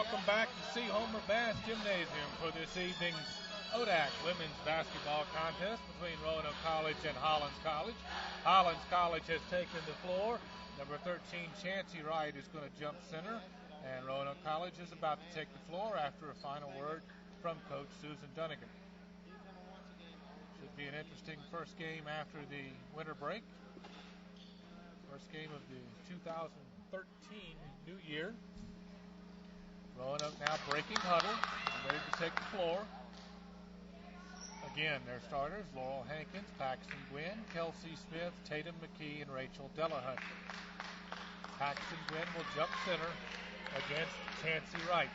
welcome back to C. Homer Bass Gymnasium for this evening's ODAC women's basketball contest between Roanoke College and Hollins College. Hollins College has taken the floor. Number 13, Chancey Wright, is going to jump center, and Roanoke College is about to take the floor after a final word from Coach Susan Dunnigan. Should be an interesting first game after the winter break. First game of the 2013 new year. Roanoke now breaking huddle, ready to take the floor. Again, their starters, Laurel Hankins, Paxton Gwynn, Kelsey Smith, Tatum McKee, and Rachel Delahunt. Paxton Gwynn will jump center against Chancey Wright.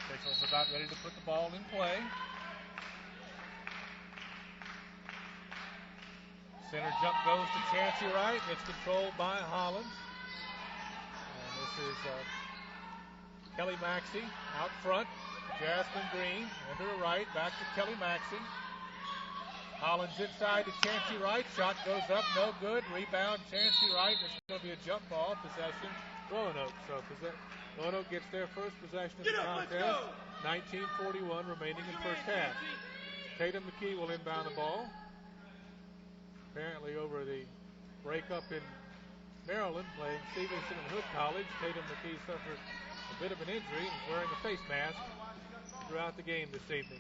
Officials about ready to put the ball in play. Center jump goes to Chancey Wright. It's controlled by Hollins. And this is Kelly Maxey out front. Jasmine Green into the right. Back to Kelly Maxey. Hollins inside to Chancey Wright. Shot goes up. No good. Rebound Chancey Wright. It's going to be a jump ball. Possession Roanoke. So Roanoke gets their first possession of the contest. 19:41 remaining in first half. Tatum McKee will inbound the ball. Apparently over the breakup in Maryland playing Stevenson and Hood College, Tatum McKee suffered a bit of an injury and is wearing a face mask throughout the game this evening.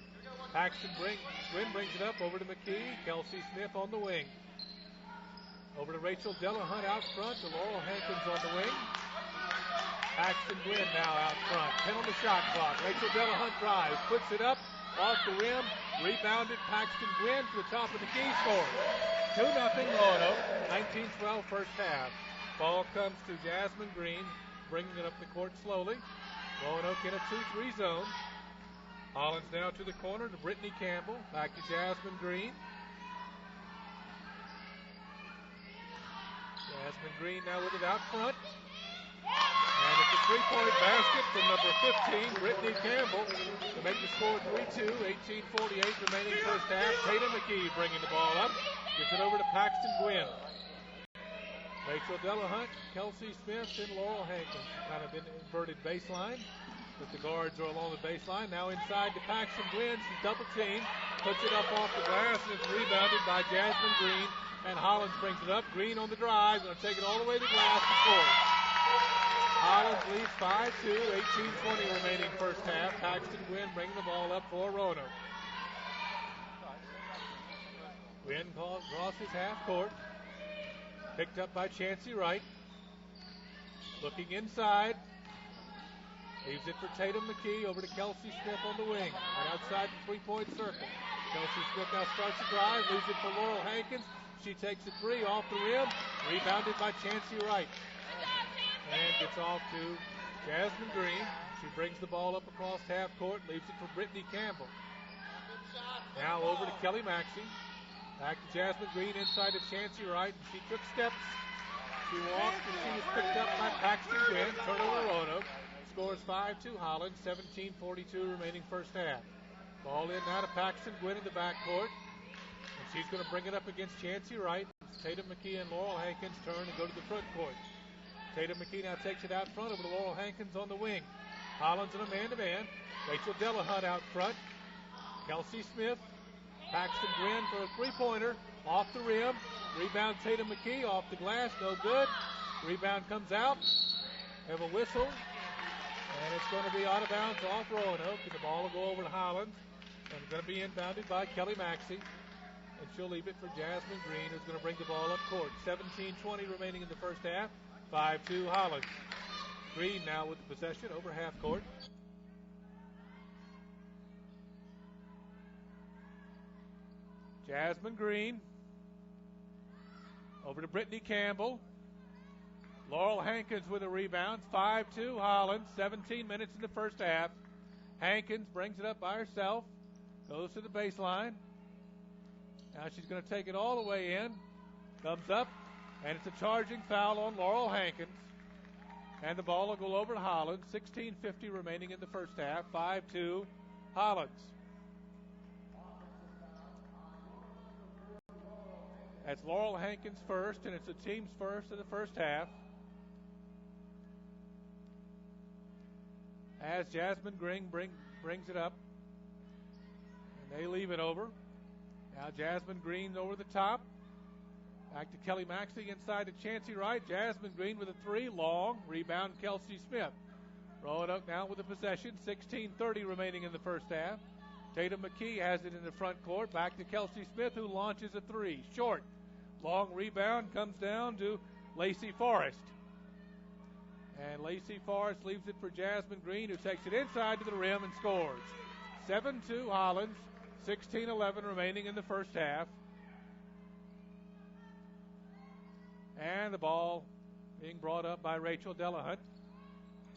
Paxton Gwynn brings it up over to McKee. Kelsey Smith on the wing. Over to Rachel Delahunt out front to Laurel Hankins on the wing. Paxton Gwynn now out front. 10 on the shot clock. Rachel Delahunt drives, puts it up off the rim. Rebounded Paxton Gwynn to the top of the key, scores. 2-0 Roanoke, 19-12 first half. Ball comes to Jasmine Green, bringing it up the court slowly. Roanoke in a 2-3 zone. Hollins now to the corner to Brittany Campbell. Back to Jasmine Green. Jasmine Green now with it out front. And it's a three-point basket from number 15, Brittany Campbell, to make the score 3-2, 18:48 remaining first half. Tatum McKee bringing the ball up. Gets it over to Paxton Gwynn. Rachel Delahunt, Kelsey Smith, and Laurel Hankins. Kind of an inverted baseline, but the guards are along the baseline. Now inside to Paxton Gwynn. She's double teamed. Puts it up off the glass, and it's rebounded by Jasmine Green. And Hollins brings it up. Green on the drive. Going to take it all the way to the glass and score. Hollins leads 5-2, 18:20 remaining first half. Paxton Gwynn bringing the ball up for Roanoke. Gwynn crosses half court. Picked up by Chancey Wright. Looking inside. Leaves it for Tatum McKee over to Kelsey Smith on the wing. And outside the three-point circle. Kelsey Smith now starts the drive. Leaves it for Laurel Hankins. She takes a three off the rim. Rebounded by Chancey Wright. And gets off to Jasmine Green. She brings the ball up across half court. Leaves it for Brittany Campbell. Now over to Kelly Maxey. Back to Jasmine Green inside of Chancey Wright. She took steps. She walked and she was picked up by Paxton Gwynn. Turnover Roanoke. Scores 5-2 Hollins. 17:42 remaining first half. Ball in now to Paxton Gwynn in the backcourt. And she's going to bring it up against Chancey Wright. Tatum McKee and Laurel Hankins turn and go to the front court. Tatum McKee now takes it out front over to Laurel Hankins on the wing. Hollins in a man-to-man. Rachel Delahunt out front. Kelsey Smith. Paxton Gwynn for a three-pointer. Off the rim. Rebound Tatum McKee off the glass. No good. Rebound comes out. Have a whistle. And it's going to be out of bounds off Roanoke. And the ball will go over to Hollins. And it's going to be inbounded by Kelly Maxey. And she'll leave it for Jasmine Green, who's going to bring the ball up court. 17:20 remaining in the first half. 5-2 Hollins. Green now with the possession over half court. Jasmine Green. Over to Brittany Campbell. Laurel Hankins with a rebound. 5-2 Hollins. 17 minutes in the first half. Hankins brings it up by herself. Goes to the baseline. Now she's going to take it all the way in. Comes up. And it's a charging foul on Laurel Hankins. And the ball will go over to Hollins. 16:50 remaining in the first half. 5-2 Hollins. That's Laurel Hankins first, and it's the team's first in the first half. as Jasmine Green brings it up. And they leave it over. Now Jasmine Green over the top. Back to Kelly Maxey inside to Chancey Wright. Jasmine Green with a three. Long. Rebound Kelsey Smith. Roanoke now with the possession. 16:30 remaining in the first half. Tatum McKee has it in the front court. Back to Kelsey Smith, who launches a three. Short. Long rebound comes down to Lacey Forrest. And Lacey Forrest leaves it for Jasmine Green, who takes it inside to the rim and scores. 7-2 Hollins. 16:11 remaining in the first half. And the ball being brought up by Rachel Delahunt.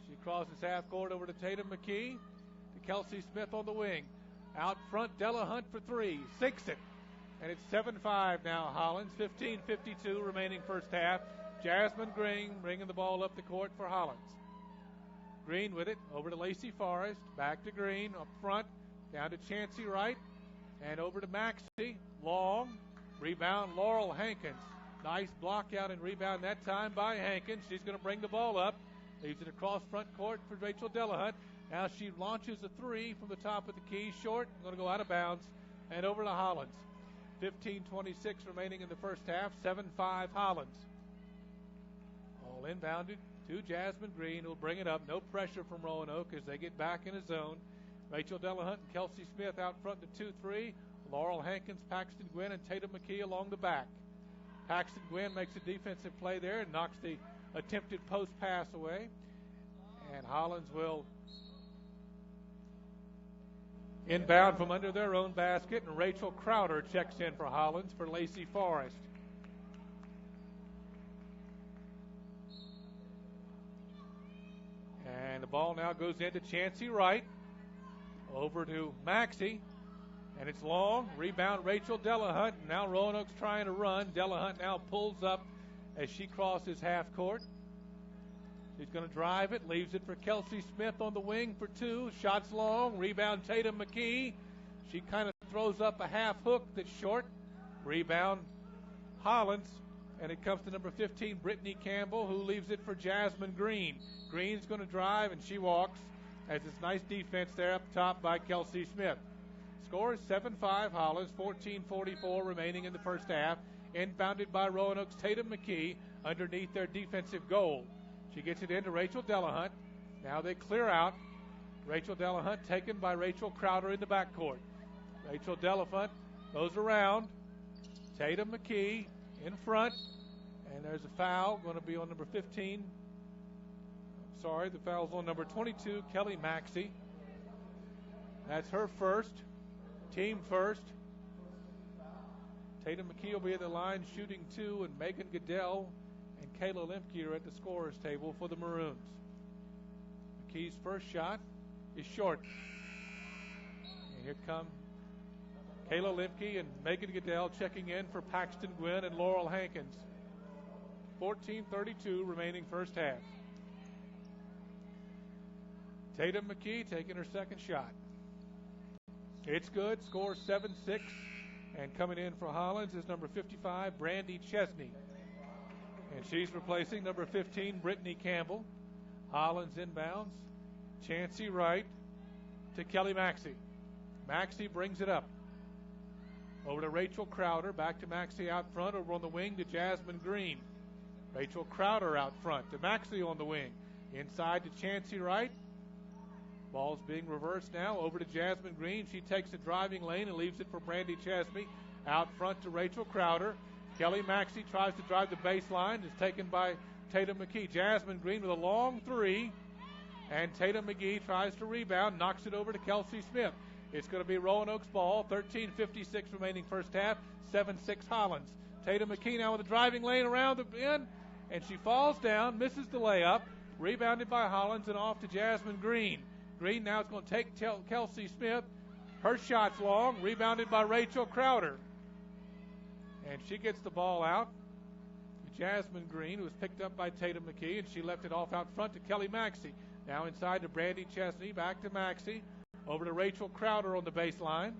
She crosses half court over to Tatum McKee. To Kelsey Smith on the wing. Out front, Delahunt for three. Sinks it. And it's 7-5 now, Hollins. 15:52 remaining first half. Jasmine Green bringing the ball up the court for Hollins. Green with it. Over to Lacey Forrest. Back to Green. Up front. Down to Chancey Wright. And over to Maxey. Long. Rebound, Laurel Hankins. Nice block out and rebound that time by Hankins. She's going to bring the ball up. Leaves it across front court for Rachel Delahunt. Now she launches a three from the top of the key. Short. Going to go out of bounds. And over to Hollins. 15:26 remaining in the first half. 7-5 Hollins. All inbounded to Jasmine Green, who'll bring it up. No pressure from Roanoke as they get back in a zone. Rachel Delahunt and Kelsey Smith out front to 2-3. Laurel Hankins, Paxton Gwynn, and Tatum McKee along the back. Paxton Gwynn makes a defensive play there and knocks the attempted post pass away. And Hollins will inbound from under their own basket, and Rachel Crowder checks in for Hollins for Lacey Forrest. And the ball now goes into Chancey Wright. Over to Maxey. And it's long. Rebound Rachel Delahunt. Now Roanoke's trying to run. Delahunt now pulls up as she crosses half court. She's going to drive it. Leaves it for Kelsey Smith on the wing for two. Shots long. Rebound Tatum McKee. She kind of throws up a half hook that's short. Rebound Hollins. And it comes to number 15, Brittany Campbell, who leaves it for Jasmine Green. Green's going to drive, and she walks. As it's nice defense there up top by Kelsey Smith. Score is 7-5 Hollins, 14:44 remaining in the first half. Inbounded by Roanoke's Tatum McKee underneath their defensive goal. She gets it into Rachel Delahunt. Now they clear out. Rachel Delahunt taken by Rachel Crowder in the backcourt. Rachel Delahunt goes around. Tatum McKee in front. And there's a foul going to be on number 15. Sorry, the foul's on number 22, Kelly Maxey. That's her first, team first. Tatum McKee will be at the line shooting two, and Megan Goodell and Kayla Lemke are at the scorer's table for the Maroons. McKee's first shot is short. And here come Kayla Lemke and Megan Goodell checking in for Paxton Gwynn and Laurel Hankins. 14:32 remaining first half. Tatum McKee taking her second shot. It's good. Score 7-6. And coming in for Hollins is number 55, Brandy Chesney. And she's replacing number 15, Brittany Campbell. Hollins inbounds. Chancey Wright to Kelly Maxey. Maxey brings it up. Over to Rachel Crowder. Back to Maxey out front. Over on the wing to Jasmine Green. Rachel Crowder out front to Maxey on the wing. Inside to Chancey Wright. Ball's being reversed now. Over to Jasmine Green. She takes the driving lane and leaves it for Brandy Chesney. Out front to Rachel Crowder. Kelly Maxey tries to drive the baseline. It's taken by Tatum McKee. Jasmine Green with a long three. And Tatum McKee tries to rebound. Knocks it over to Kelsey Smith. It's going to be Roanoke's ball. 13:56 remaining first half. 7-6 Hollins. Tatum McKee now with a driving lane around the end. And she falls down. Misses the layup. Rebounded by Hollins and off to Jasmine Green. Green now is going to take Kelsey Smith. Her shot's long. Rebounded by Rachel Crowder. And she gets the ball out to Jasmine Green, who was picked up by Tatum McKee, and she left it off out front to Kelly Maxey. Now inside to Brandy Chesney. Back to Maxey. Over to Rachel Crowder on the baseline.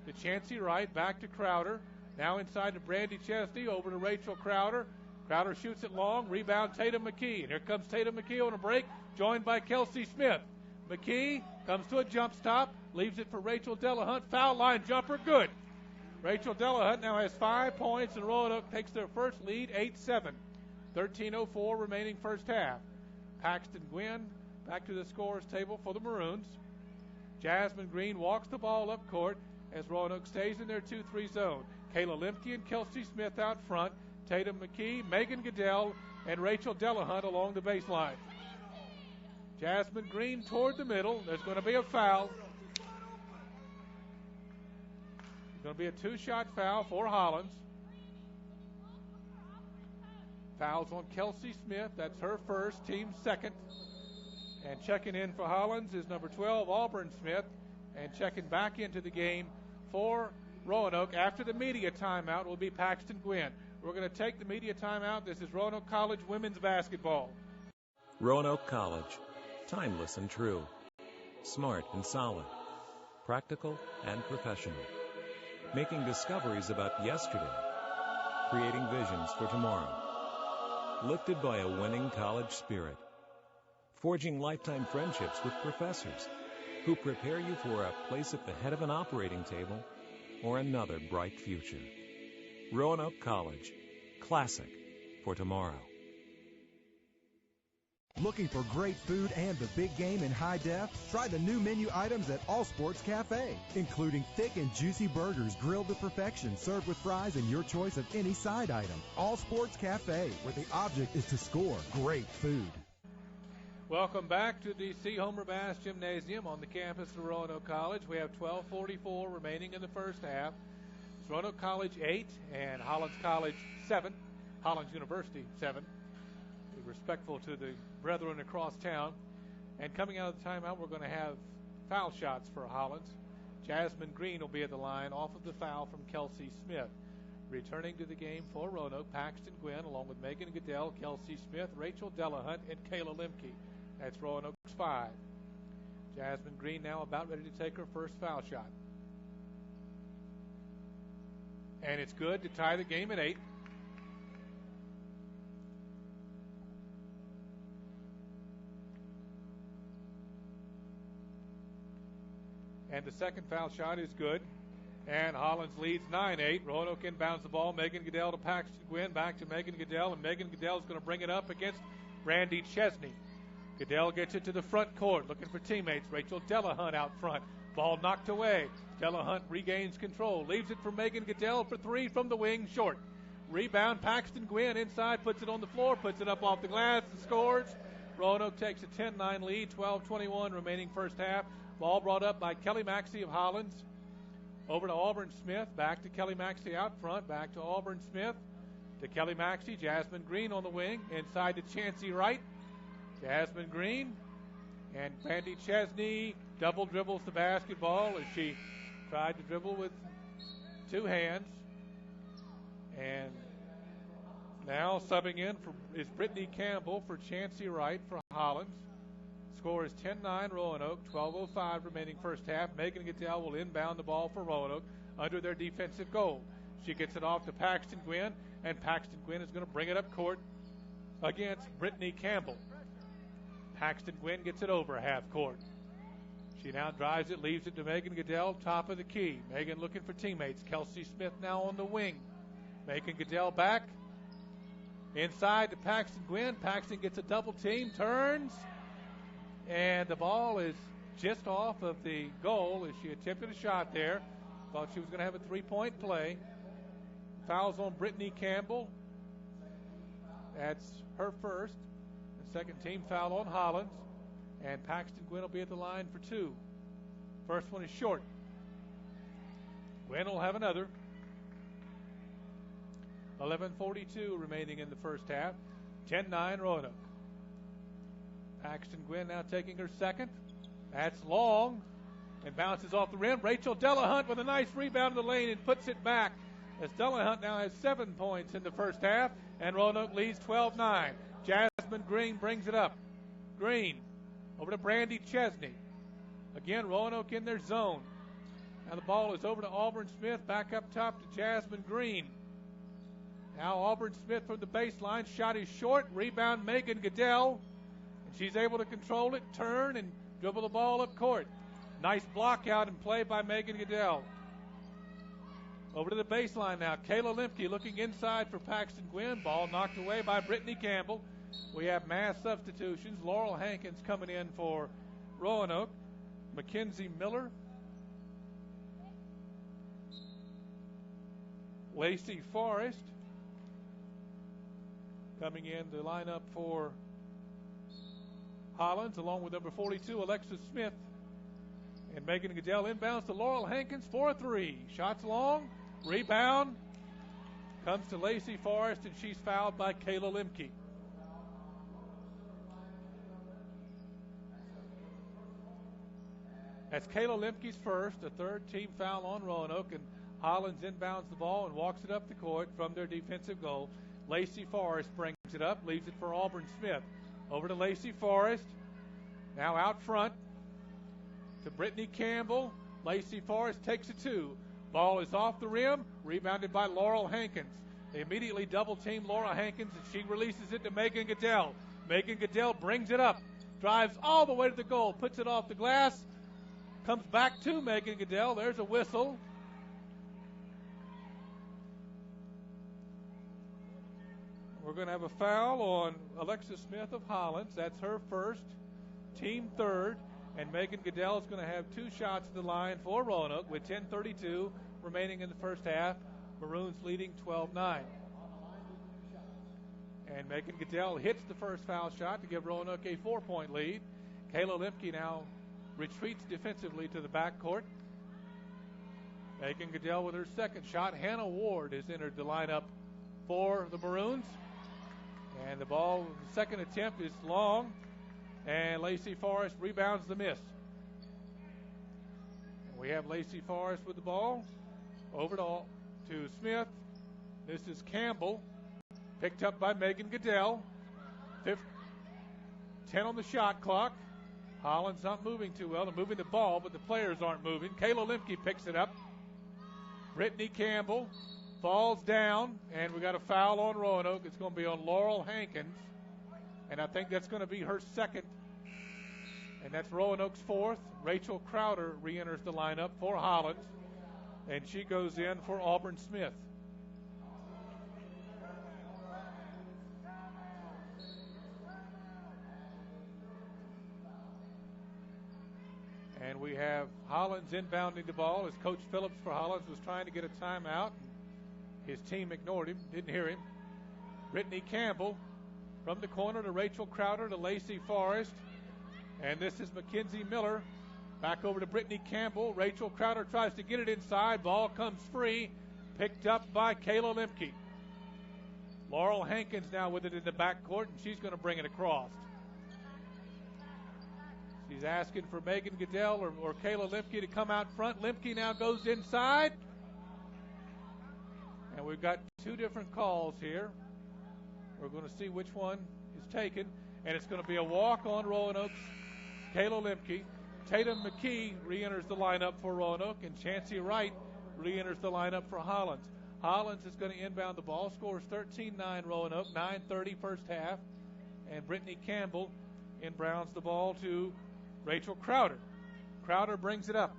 To Chancey Wright. Back to Crowder. Now inside to Brandy Chesney. Over to Rachel Crowder. Crowder shoots it long. Rebound Tatum McKee. And here comes Tatum McKee on a break, joined by Kelsey Smith. McKee comes to a jump stop, leaves it for Rachel Delahunt. Foul line jumper, good. Rachel Delahunt now has 5 points, and Roanoke takes their first lead, 8-7. 13:04 remaining first half. Paxton Gwynn back to the scorer's table for the Maroons. Jasmine Green walks the ball up court as Roanoke stays in their 2-3 zone. Kayla Lemke and Kelsey Smith out front. Tatum McKee, Megan Goodell, and Rachel Delahunt along the baseline. Jasmine Green toward the middle. There's going to be a foul. It's going to be a 2-shot foul for Hollins. Fouls on Kelsey Smith. That's her first, team second. And checking in for Hollins is number 12, Auburn Smith. And checking back into the game for Roanoke after the media timeout will be Paxton Gwynn. We're going to take the media timeout. This is Roanoke College women's basketball. Roanoke College. Timeless and true. Smart and solid. Practical and professional. Making discoveries about yesterday. Creating visions for tomorrow. Lifted by a winning college spirit. Forging lifetime friendships with professors who prepare you for a place at the head of an operating table or another bright future. Roanoke College. Classic for tomorrow. Looking for great food and the big game in high def? Try the new menu items at All Sports Cafe, including thick and juicy burgers grilled to perfection, served with fries and your choice of any side item. All Sports Cafe, where the object is to score great food. Welcome back to the C. Homer Bass Gymnasium on the campus of Roanoke College. We have 12:44 remaining in the first half. It's Roanoke College 8 and Hollins College 7. Hollins University 7. Be respectful to the brethren across town. And coming out of the timeout, we're going to have foul shots for Hollins. Jasmine Green will be at the line off of the foul from Kelsey Smith. Returning to the game for Roanoke, Paxton Gwynn, along with Megan Goodell, Kelsey Smith, Rachel Delahunt, and Kayla Lemke. That's Roanoke's 5. Jasmine Green now about ready to take her first foul shot. And it's good to tie the game at 8. And the second foul shot is good. And Hollins leads 9-8. Roanoke inbounds the ball. Megan Goodell to Paxton Gwynn. Back to Megan Goodell. And Megan Goodell is going to bring it up against Brandy Chesney. Goodell gets it to the front court, looking for teammates. Rachel Delahunt out front. Ball knocked away. Delahunt regains control. Leaves it for Megan Goodell for 3 from the wing, short. Rebound, Paxton Gwynn inside, puts it on the floor, puts it up off the glass, and scores. Roanoke takes a 10-9 lead, 12:21 remaining first half. Ball brought up by Kelly Maxey of Hollins. Over to Auburn Smith. Back to Kelly Maxey out front. Back to Auburn Smith. To Kelly Maxey. Jasmine Green on the wing. Inside to Chancey Wright. Jasmine Green. And Brandy Chesney double dribbles the basketball as she tried to dribble with 2 hands. And now subbing in is Brittany Campbell for Chancey Wright for Hollins. Score is 10-9 Roanoke, 12:05 remaining first half. Megan Goodell will inbound the ball for Roanoke under their defensive goal. She gets it off to Paxton Gwynn, and Paxton Gwynn is going to bring it up court against Brittany Campbell. Paxton Gwynn gets it over half court. She now drives it, leaves it to Megan Goodell, top of the key. Megan looking for teammates. Kelsey Smith now on the wing. Megan Goodell back. Inside to Paxton Gwynn. Paxton gets a double team, turns. And the ball is just off of the goal as she attempted a shot there. Thought she was going to have a 3-point play. Fouls on Brittany Campbell. That's her first. The second team foul on Hollins. And Paxton Gwynn will be at the line for 2. First one is short. Gwynn will have another. 11:42 remaining in the first half. 10-9 Roanoke. Paxton Gwynn now taking her second. That's long and bounces off the rim. Rachel Delahunt with a nice rebound in the lane and puts it back as Delahunt now has 7 points in the first half, and Roanoke leads 12-9. Jasmine Green brings it up. Green over to Brandy Chesney. Again, Roanoke in their zone. Now the ball is over to Auburn Smith, back up top to Jasmine Green. Now Auburn Smith from the baseline. Shot is short. Rebound Megan Goodell. And she's able to control it, turn, and dribble the ball up court. Nice block out and play by Megan Goodell. Over to the baseline now. Kayla Lemke looking inside for Paxton Gwynn. Ball knocked away by Brittany Campbell. We have mass substitutions. Laurel Hankins coming in for Roanoke. Mackenzie Miller. Lacey Forrest coming in to line up for Hollins, along with number 42, Alexis Smith. And Megan Goodell inbounds to Laurel Hankins for a three. Shots long, rebound, comes to Lacey Forrest, and she's fouled by Kayla Lemke. That's Kayla Lemke's first, a third team foul on Roanoke, and Hollins inbounds the ball and walks it up the court from their defensive goal. Lacey Forrest brings it up, leaves it for Auburn Smith. Over to Lacey Forrest, now out front to Brittany Campbell. Lacey Forrest takes a two. Ball is off the rim, rebounded by Laurel Hankins. They immediately double-team Laurel Hankins, and she releases it to Megan Goodell. Megan Goodell brings it up, drives all the way to the goal, puts it off the glass, comes back to Megan Goodell. There's a whistle. We're going to have a foul on Alexis Smith of Hollins. That's her first, team third. And Megan Goodell is going to have two shots at the line for Roanoke with 10:32 remaining in the first half. Maroons leading 12-9. And Megan Goodell hits the first foul shot to give Roanoke a 4-point lead. Kayla Lemke now retreats defensively to the backcourt. Megan Goodell with her second shot. Hannah Ward has entered the lineup for the Maroons. And the ball, the second attempt is long. And Lacey Forrest rebounds the miss. And we have Lacey Forrest with the ball. Over to Smith. This is Campbell. Picked up by Megan Goodell. 10 on the shot clock. Hollins not moving too well. They're moving the ball, but the players aren't moving. Kayla Lemke picks it up. Brittany Campbell falls down, and we got a foul on Roanoke. It's going to be on Laurel Hankins, and I think that's going to be her second, and that's Roanoke's fourth. Rachel Crowder re-enters the lineup for Hollins, and she goes in for Auburn Smith. And we have Hollins inbounding the ball as Coach Phillips for Hollins was trying to get a timeout. His team ignored him, didn't hear him. Brittany Campbell from the corner to Rachel Crowder to Lacey Forrest. And this is Mackenzie Miller. Back over to Brittany Campbell. Rachel Crowder tries to get it inside. Ball comes free. Picked up by Kayla Lemke. Laurel Hankins now with it in the backcourt, and she's going to bring it across. She's asking for Megan Goodell or Kayla Lemke to come out front. Lemke now goes inside. And we've got two different calls here. We're going to see which one is taken. And it's going to be a walk on Roanoke's Kayla Lemke. Tatum McKee re-enters the lineup for Roanoke, and Chancey Wright re-enters the lineup for Hollins. Hollins is going to inbound the ball, scores 13-9 Roanoke, 9:30 first half. And Brittany Campbell inbounds the ball to Rachel Crowder. Crowder brings it up.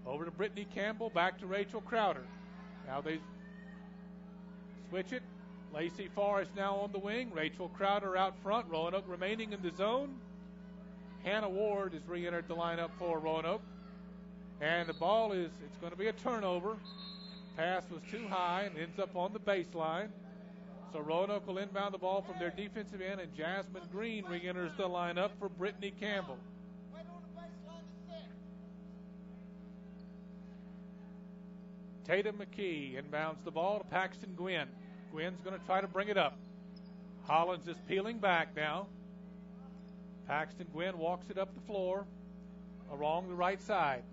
Over to Brittany Campbell, back to Rachel Crowder. Now they switch it. Lacey Forrest now on the wing. Rachel Crowder out front. Roanoke remaining in the zone. Hannah Ward has re-entered the lineup for Roanoke. And the ball it's going to be a turnover. Pass was too high and ends up on the baseline. So Roanoke will inbound the ball from their defensive end, and Jasmine Green re-enters the lineup for Brittany Campbell. Tatum McKee inbounds the ball to Paxton Gwynn. Gwynn's going to try to bring it up. Hollins is peeling back now. Paxton Gwynn walks it up the floor along the right side.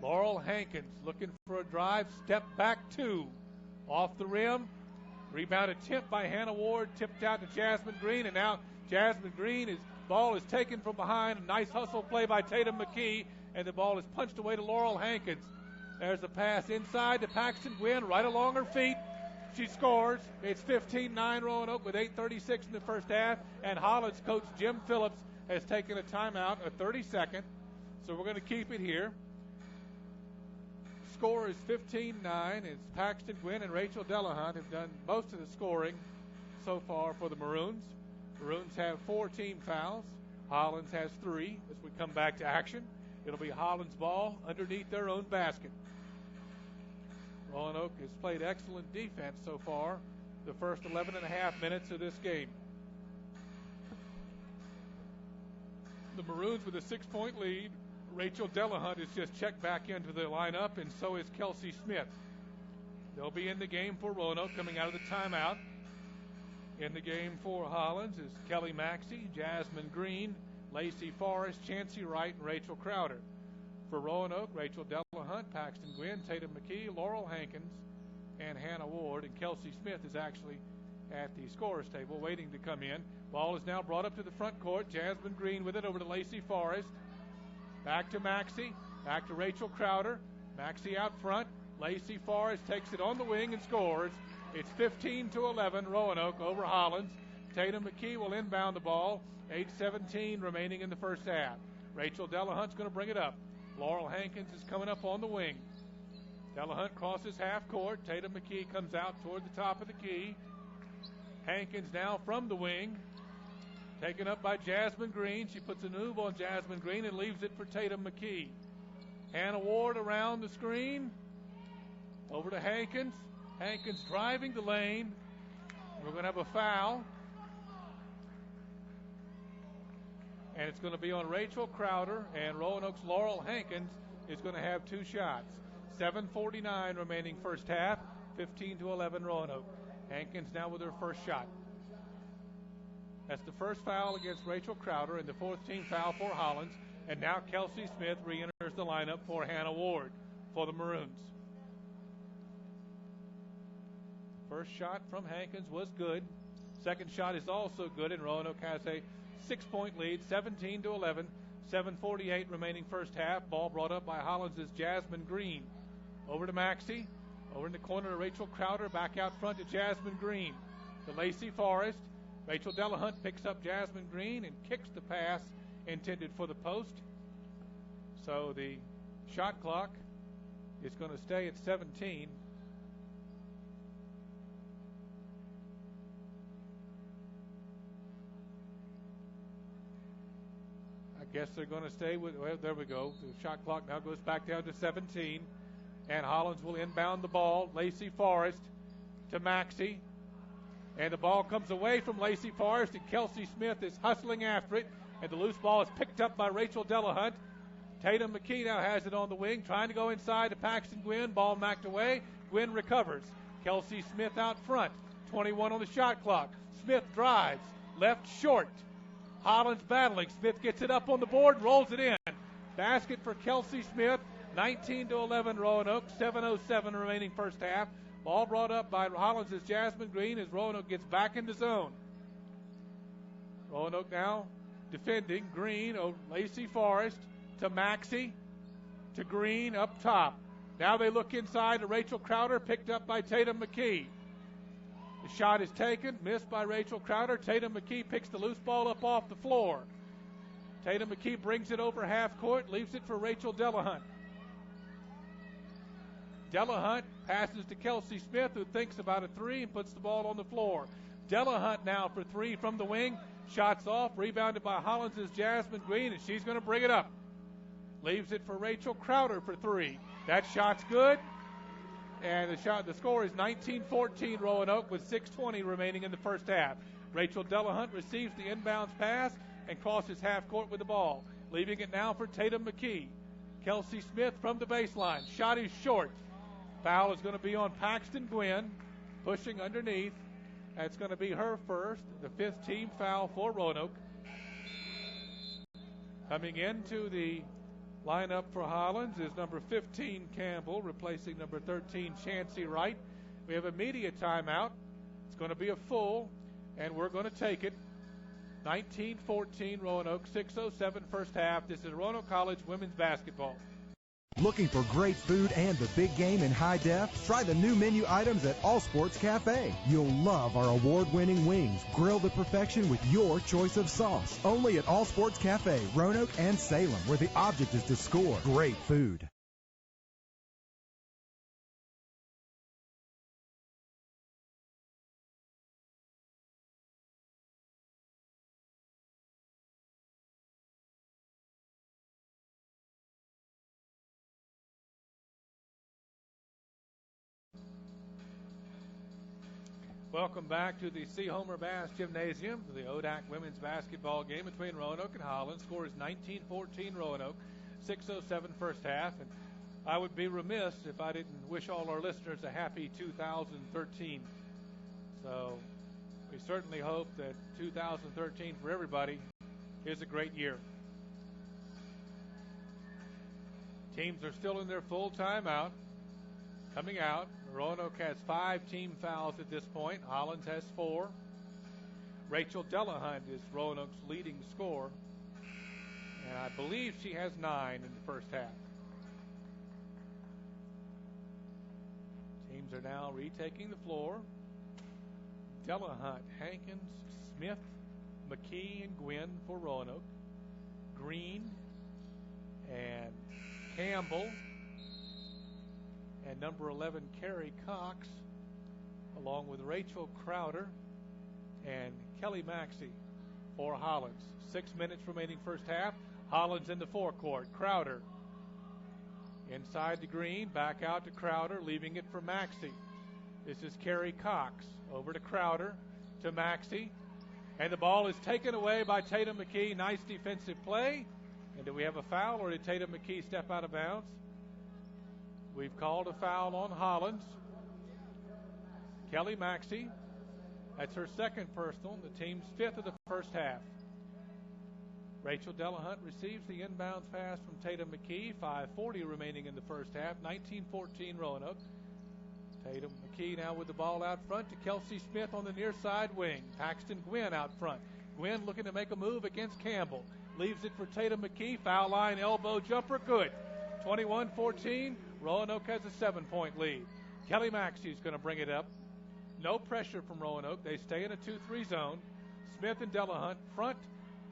Laurel Hankins looking for a drive. Step back two. Off the rim. Rebound attempt by Hannah Ward. Tipped out to Jasmine Green. And now Jasmine Green, ball is taken from behind. A nice hustle play by Tatum McKee. And the ball is punched away to Laurel Hankins. There's the pass inside to Paxton Gwynn, right along her feet. She scores. It's 15-9 Roanoke with 8:36 in the first half. And Hollins coach Jim Phillips has taken a timeout, a 30-second, so we're going to keep it here. Score is 15-9. It's Paxton Gwynn and Rachel Delahunt have done most of the scoring so far for the Maroons. Maroons have 4 team fouls. Hollins has 3 as we come back to action. It'll be Hollins' ball underneath their own basket. Roanoke has played excellent defense so far the first 11 and a half minutes of this game. The Maroons with a 6-point lead. Rachel Delahunt is just checked back into the lineup, and so is Kelsey Smith. They'll be in the game for Roanoke coming out of the timeout. In the game for Hollins is Kelly Maxey, Jasmine Green, Lacey Forrest, Chancey Wright, and Rachel Crowder. For Roanoke, Rachel Delahunt, Paxton Gwynn, Tatum McKee, Laurel Hankins, and Hannah Ward. And Kelsey Smith is actually at the scorer's table waiting to come in. Ball is now brought up to the front court. Jasmine Green with it over to Lacey Forrest. Back to Maxey. Back to Rachel Crowder. Maxey out front. Lacey Forrest takes it on the wing and scores. It's 15-11 Roanoke over Hollins. Tatum McKee will inbound the ball. 8:17 remaining in the first half. Rachel Delahunt's going to bring it up. Laurel Hankins is coming up on the wing. Delahunt crosses half court. Tatum McKee comes out toward the top of the key. Hankins now from the wing. Taken up by Jasmine Green. She puts a move on Jasmine Green and leaves it for Tatum McKee. Hannah Ward around the screen. Over to Hankins. Hankins driving the lane. We're going to have a foul. And it's going to be on Rachel Crowder, and Roanoke's Laurel Hankins is going to have 2 shots. 7:49 remaining first half, 15-11 Roanoke. Hankins now with her first shot. That's the first foul against Rachel Crowder and the 4th team foul for Hollins. And now Kelsey Smith re-enters the lineup for Hannah Ward for the Maroons. First shot from Hankins was good. Second shot is also good, and Roanoke has a 6-point lead, 17-11, 7:48 remaining first half. Ball brought up by Hollins' Jasmine Green. Over to Maxey. Over in the corner to Rachel Crowder. Back out front to Jasmine Green. To Lacey Forrest. Rachel Delahunt picks up Jasmine Green and kicks the pass intended for the post. So the shot clock is going to stay at 17. I guess they're going to stay with, well, there we go. The shot clock now goes back down to 17. And Hollins will inbound the ball. Lacey Forrest to Maxey. And the ball comes away from Lacey Forrest, and Kelsey Smith is hustling after it. And the loose ball is picked up by Rachel Delahunt. Tatum McKee now has it on the wing, trying to go inside to Paxton Gwynn. Ball knocked away. Gwynn recovers. Kelsey Smith out front. 21 on the shot clock. Smith drives. Left short. Hollins battling. Smith gets it up on the board and rolls it in. Basket for Kelsey Smith. 19-11 Roanoke. 7:07 remaining first half. Ball brought up by Hollins' Jasmine Green as Roanoke gets back in the zone. Roanoke now defending. Green over Lacey Forrest to Maxey to Green up top. Now they look inside to Rachel Crowder, picked up by Tatum McKee. The shot is taken, missed by Rachel Crowder. Tatum McKee picks the loose ball up off the floor. Tatum McKee brings it over half court, leaves it for Rachel Delahunt. Delahunt passes to Kelsey Smith, who thinks about a 3 and puts the ball on the floor. Delahunt now for 3 from the wing. Shots off, rebounded by Hollins' Jasmine Green, and she's going to bring it up. Leaves it for Rachel Crowder for 3. That shot's good. And the score is 19-14 Roanoke with 6:20 remaining in the first half. Rachel Delahunt receives the inbounds pass and crosses half court with the ball. Leaving it now for Tatum McKee. Kelsey Smith from the baseline. Shot is short. Foul is going to be on Paxton Gwynn, pushing underneath. That's going to be her first, the 5th team foul for Roanoke. Coming into the lineup for Hollins is number 15, Campbell, replacing number 13, Chancey Wright. We have a media timeout. It's going to be a full, and we're going to take it. 19-14 Roanoke, 6:07 first half. This is Roanoke College women's basketball. Looking for great food and the big game in high def? Try the new menu items at All Sports Cafe. You'll love our award-winning wings, grilled to perfection with your choice of sauce. Only at All Sports Cafe, Roanoke and Salem, where the object is to score great food. Welcome back to the C. Homer Bass Gymnasium for the ODAC women's basketball game between Roanoke and Hollins. Score is 19-14 Roanoke, 6:07 first half. And I would be remiss if I didn't wish all our listeners a happy 2013. So we certainly hope that 2013 for everybody is a great year. Teams are still in their full timeout. Coming out, Roanoke has 5 team fouls at this point. Hollins has 4. Rachel Delahunt is Roanoke's leading scorer, and I believe she has 9 in the first half. Teams are now retaking the floor. Delahunt, Hankins, Smith, McKee, and Gwynn for Roanoke. Green and Campbell and number 11, Carrie Cox, along with Rachel Crowder and Kelly Maxey for Hollins. 6 minutes remaining first half. Hollins in the forecourt. Crowder inside the green, back out to Crowder, leaving it for Maxey. This is Carrie Cox. Over to Crowder, to Maxey. And the ball is taken away by Tatum McKee. Nice defensive play. And do we have a foul, or did Tatum McKee step out of bounds? We've called a foul on Hollins. Kelly Maxey. That's her second personal, the team's 5th of the first half. Rachel Delahunt receives the inbounds pass from Tatum McKee. 5:40 remaining in the first half. 19-14 Roanoke. Tatum McKee now with the ball out front to Kelsey Smith on the near side wing. Paxton Gwynn out front. Gwynn looking to make a move against Campbell. Leaves it for Tatum McKee. Foul line elbow jumper. Good. 21-14. Roanoke has a 7-point lead. Kelly Maxey is going to bring it up. No pressure from Roanoke. They stay in a 2-3 zone. Smith and Delahunt front.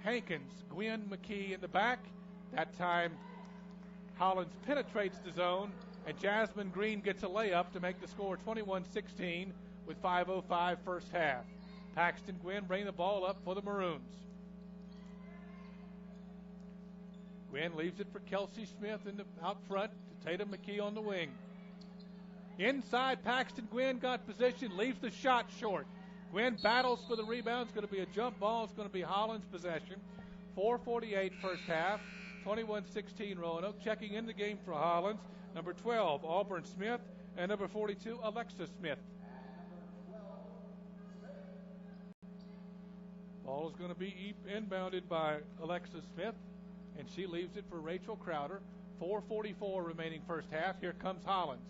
Hankins, Gwynn, McKee in the back. That time Hollins penetrates the zone, and Jasmine Green gets a layup to make the score 21-16 with 5:05 first half. Paxton Gwynn bringing the ball up for the Maroons. Gwynn leaves it for Kelsey Smith out front to Tatum McKee on the wing. Inside, Paxton Gwynn got position, leaves the shot short. Gwynn battles for the rebound. It's going to be a jump ball. It's going to be Hollins' possession. 4:48 first half, 21-16 Roanoke. Checking in the game for Hollins, number 12, Auburn Smith, and number 42, Alexa Smith. Ball is going to be inbounded by Alexa Smith, and she leaves it for Rachel Crowder. 4:44 remaining first half. Here comes Hollins.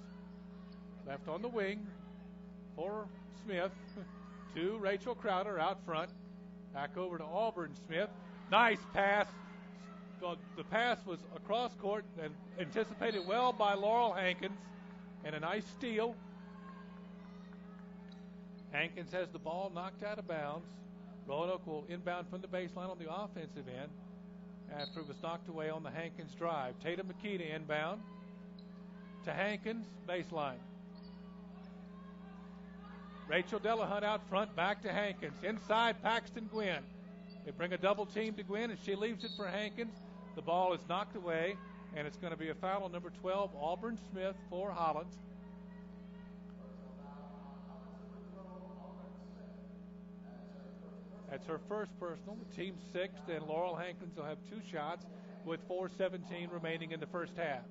Left on the wing for Smith to Rachel Crowder out front. Back over to Auburn Smith. Nice pass. The pass was across court and anticipated well by Laurel Hankins, and a nice steal. Hankins has the ball knocked out of bounds. Roanoke will inbound from the baseline on the offensive end after it was knocked away on the Hankins drive. Tatum McKee to inbound to Hankins, baseline. Rachel Delahunt out front, back to Hankins. Inside, Paxton Gwynn. They bring a double team to Gwynn, and she leaves it for Hankins. The ball is knocked away, and it's going to be a foul on number 12, Auburn Smith, for Hollins. That's her first personal. The team's 6th, and Laurel Hankins will have 2 shots with 4:17 remaining in the first half.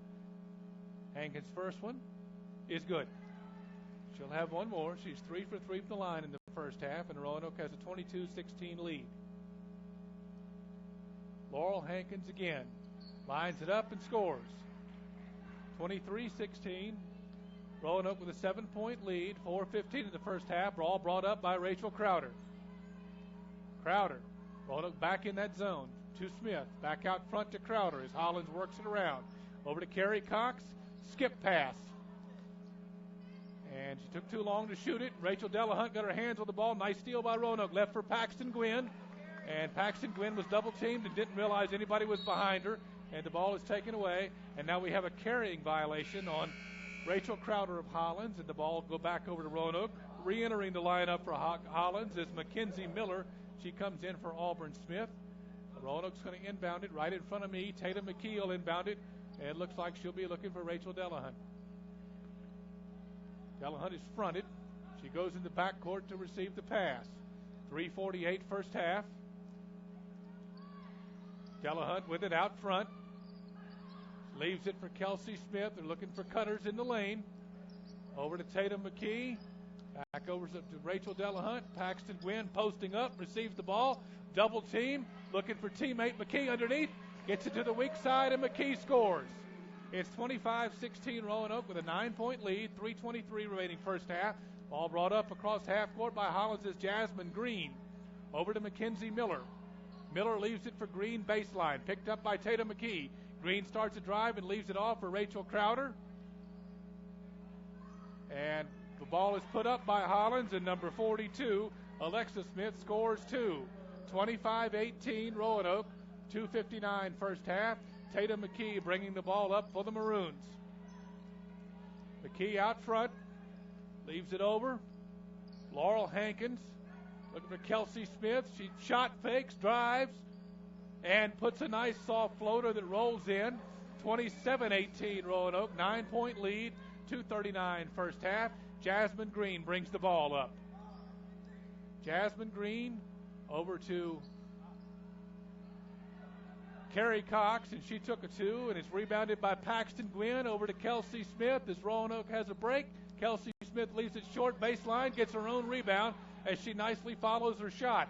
Hankins' first one is good. She'll have one more. She's 3 for 3 from the line in the first half, and Roanoke has a 22-16 lead. Laurel Hankins again. Lines it up and scores. 23-16. Roanoke with a 7-point lead. 4:15 in the first half. All brought up by Rachel Crowder. Crowder. Roanoke back in that zone. To Smith. Back out front to Crowder as Hollins works it around. Over to Carrie Cox. Skip pass. And she took too long to shoot it. Rachel Delahunt got her hands on the ball. Nice steal by Roanoke. Left for Paxton Gwynn. And Paxton Gwynn was double teamed and didn't realize anybody was behind her. And the ball is taken away. And now we have a carrying violation on Rachel Crowder of Hollins. And the ball will go back over to Roanoke. Re-entering the lineup for Hollins is Mackenzie Miller. She comes in for Auburn Smith. Roanoke's going to inbound it right in front of me. Tatum McKee will inbound it. And it looks like she'll be looking for Rachel Delahunt. Delahunt is fronted. She goes in the backcourt to receive the pass. 3:48 first half. Delahunt with it out front. Leaves it for Kelsey Smith. They're looking for cutters in the lane. Over to Tatum McKee. Back over to Rachel Delahunt. Paxton Gwynn posting up. Receives the ball. Double team. Looking for teammate McKee underneath. Gets it to the weak side and McKee scores. It's 25-16 Roanoke with a 9-point lead. 3:23 remaining first half. Ball brought up across half court by Hollins' Jasmine Green. Over to Mackenzie Miller. Miller leaves it for Green baseline. Picked up by Tatum McKee. Green starts a drive and leaves it off for Rachel Crowder. And the ball is put up by Hollins, and number 42, Alexa Smith, scores two. 25-18 Roanoke. 2:59 first half. Tatum McKee bringing the ball up for the Maroons. McKee out front. Leaves it over. Laurel Hankins looking for Kelsey Smith. She shot fakes, drives, and puts a nice soft floater that rolls in. 27-18 Roanoke. 9-point lead. 2:39 first half. Jasmine Green brings the ball up. Jasmine Green over to Carrie Cox, and she took a two, and it's rebounded by Paxton Gwynn over to Kelsey Smith as Roanoke has a break. Kelsey Smith leaves it short baseline, gets her own rebound as she nicely follows her shot.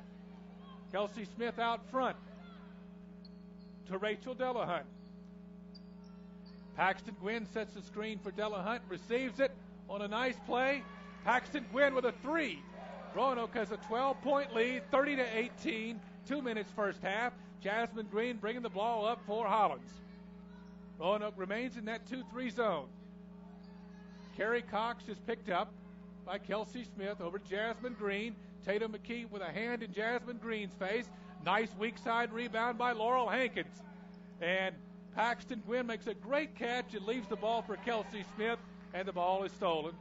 Kelsey Smith out front to Rachel Delahunt. Paxton Gwynn sets the screen for Delahunt, receives it on a nice play. Paxton Gwynn with a three. Roanoke has a 12-point lead, 30-18, 2 minutes first half. Jasmine Green bringing the ball up for Hollins. Roanoke remains in that 2-3 zone. Carrie Cox is picked up by Kelsey Smith over to Jasmine Green. Tatum McKee with a hand in Jasmine Green's face. Nice weak side rebound by Laurel Hankins. And Paxton Gwynn makes a great catch and leaves the ball for Kelsey Smith, and the ball is stolen.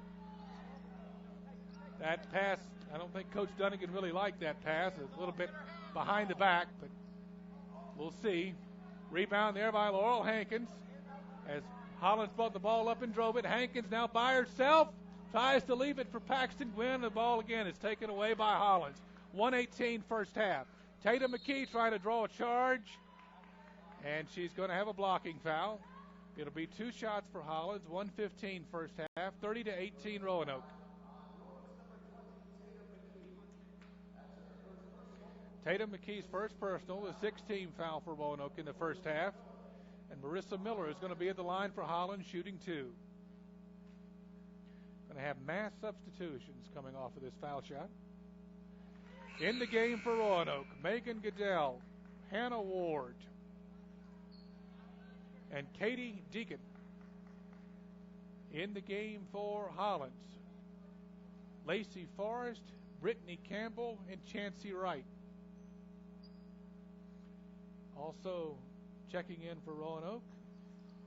That pass, I don't think Coach Dunnigan really liked that pass. It's a little bit behind the back, but we'll see. Rebound there by Laurel Hankins as Hollins brought the ball up and drove it. Hankins now by herself tries to leave it for Paxton Gwynn. The ball again is taken away by Hollins. 1:18 first half. Tatum McKee trying to draw a charge, and she's going to have a blocking foul. It'll be two shots for Hollins. 1:15 first half. 30-18 Roanoke. Tatum McKee's first personal, the 16th foul for Roanoke in the first half. And Marissa Miller is going to be at the line for Hollins, shooting two. Going to have mass substitutions coming off of this foul shot. In the game for Roanoke, Megan Goodell, Hannah Ward, and Katie Deacon. In the game for Hollins, Lacey Forrest, Brittany Campbell, and Chancey Wright. Also checking in for Roanoke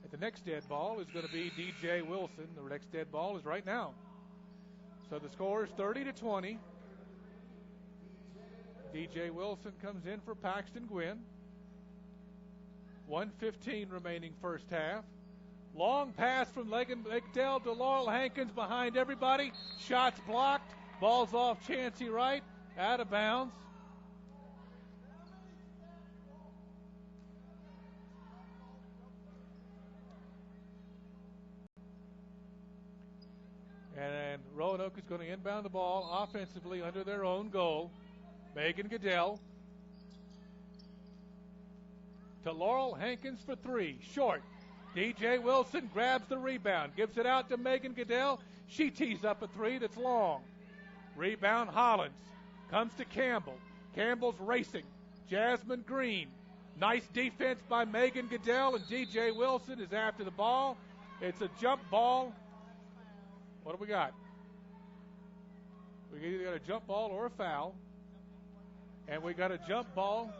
at the next dead ball is going to be DJ Wilson. The next dead ball is right now. So the score is 30-20. DJ Wilson comes in for Paxton Gwynn. 1:15 remaining first half. Long pass from Megan Goodell to Laurel Hankins behind everybody. Shots blocked. Ball's off Chancey Wright. Out of bounds. And Roanoke is going to inbound the ball offensively under their own goal. Megan Goodell to Laurel Hankins for three. Short. DJ Wilson grabs the rebound. Gives it out to Megan Goodell. She tees up a three that's long. Rebound Hollins. Comes to Campbell. Campbell's racing. Jasmine Green Nice defense by Megan Goodell, and DJ Wilson is after the ball. It's a jump ball. What do we got? We either got a jump ball or a foul. And we got a jump ball.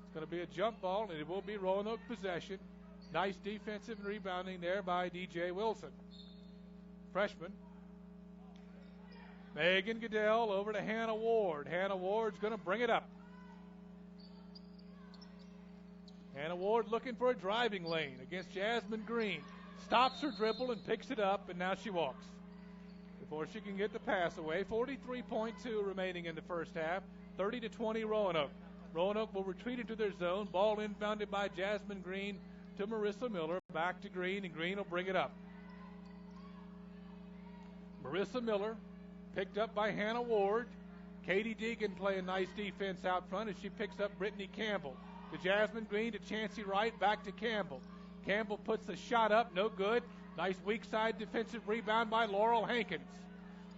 It's going to be a jump ball, and it will be Roanoke possession. Nice defensive and rebounding there by DJ Wilson. Freshman. Megan Goodell over to Hannah Ward. Hannah Ward's going to bring it up. Hannah Ward looking for a driving lane against Jasmine Green. Stops her dribble and picks it up, and now she walks. Before she can get the pass away, 43.2 remaining in the first half. 30-20 Roanoke. Roanoke will retreat into their zone. Ball inbounded by Jasmine Green to Marissa Miller. Back to Green, and Green will bring it up. Marissa Miller picked up by Hannah Ward. Katie Deegan playing nice defense out front as she picks up Brittany Campbell. To Jasmine Green, to Chancey Wright, back to Campbell. Campbell puts the shot up, no good. Nice weak side defensive rebound by Laurel Hankins.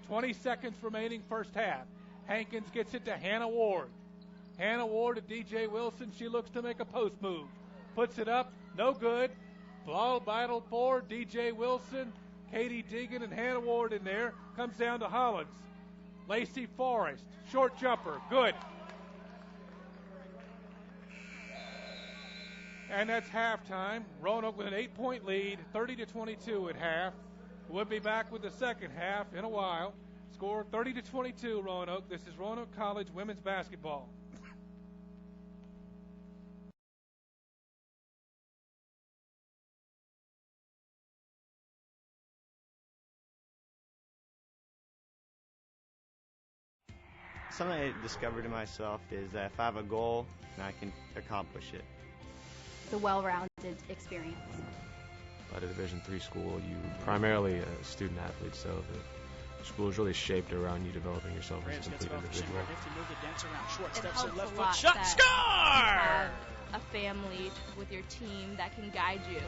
20 seconds remaining first half. Hankins gets it to Hannah Ward. Hannah Ward to DJ Wilson. She looks to make a post move. Puts it up, no good. Ball battle for DJ Wilson, Katie Deegan, and Hannah Ward in there. Comes down to Hollins. Lacey Forrest, short jumper, good. And that's halftime. Roanoke with an 8-point lead, 30-22 at half. We'll be back with the second half in a while. Score 30-22 Roanoke. This is Roanoke College women's basketball. Something I discovered in myself is that if I have a goal, then I can accomplish it. The well-rounded experience. At a Division III school, you primarily a student athlete, so the school is really shaped around you developing yourself as a complete individual. It helps a lot that you have a family with your team that can guide you.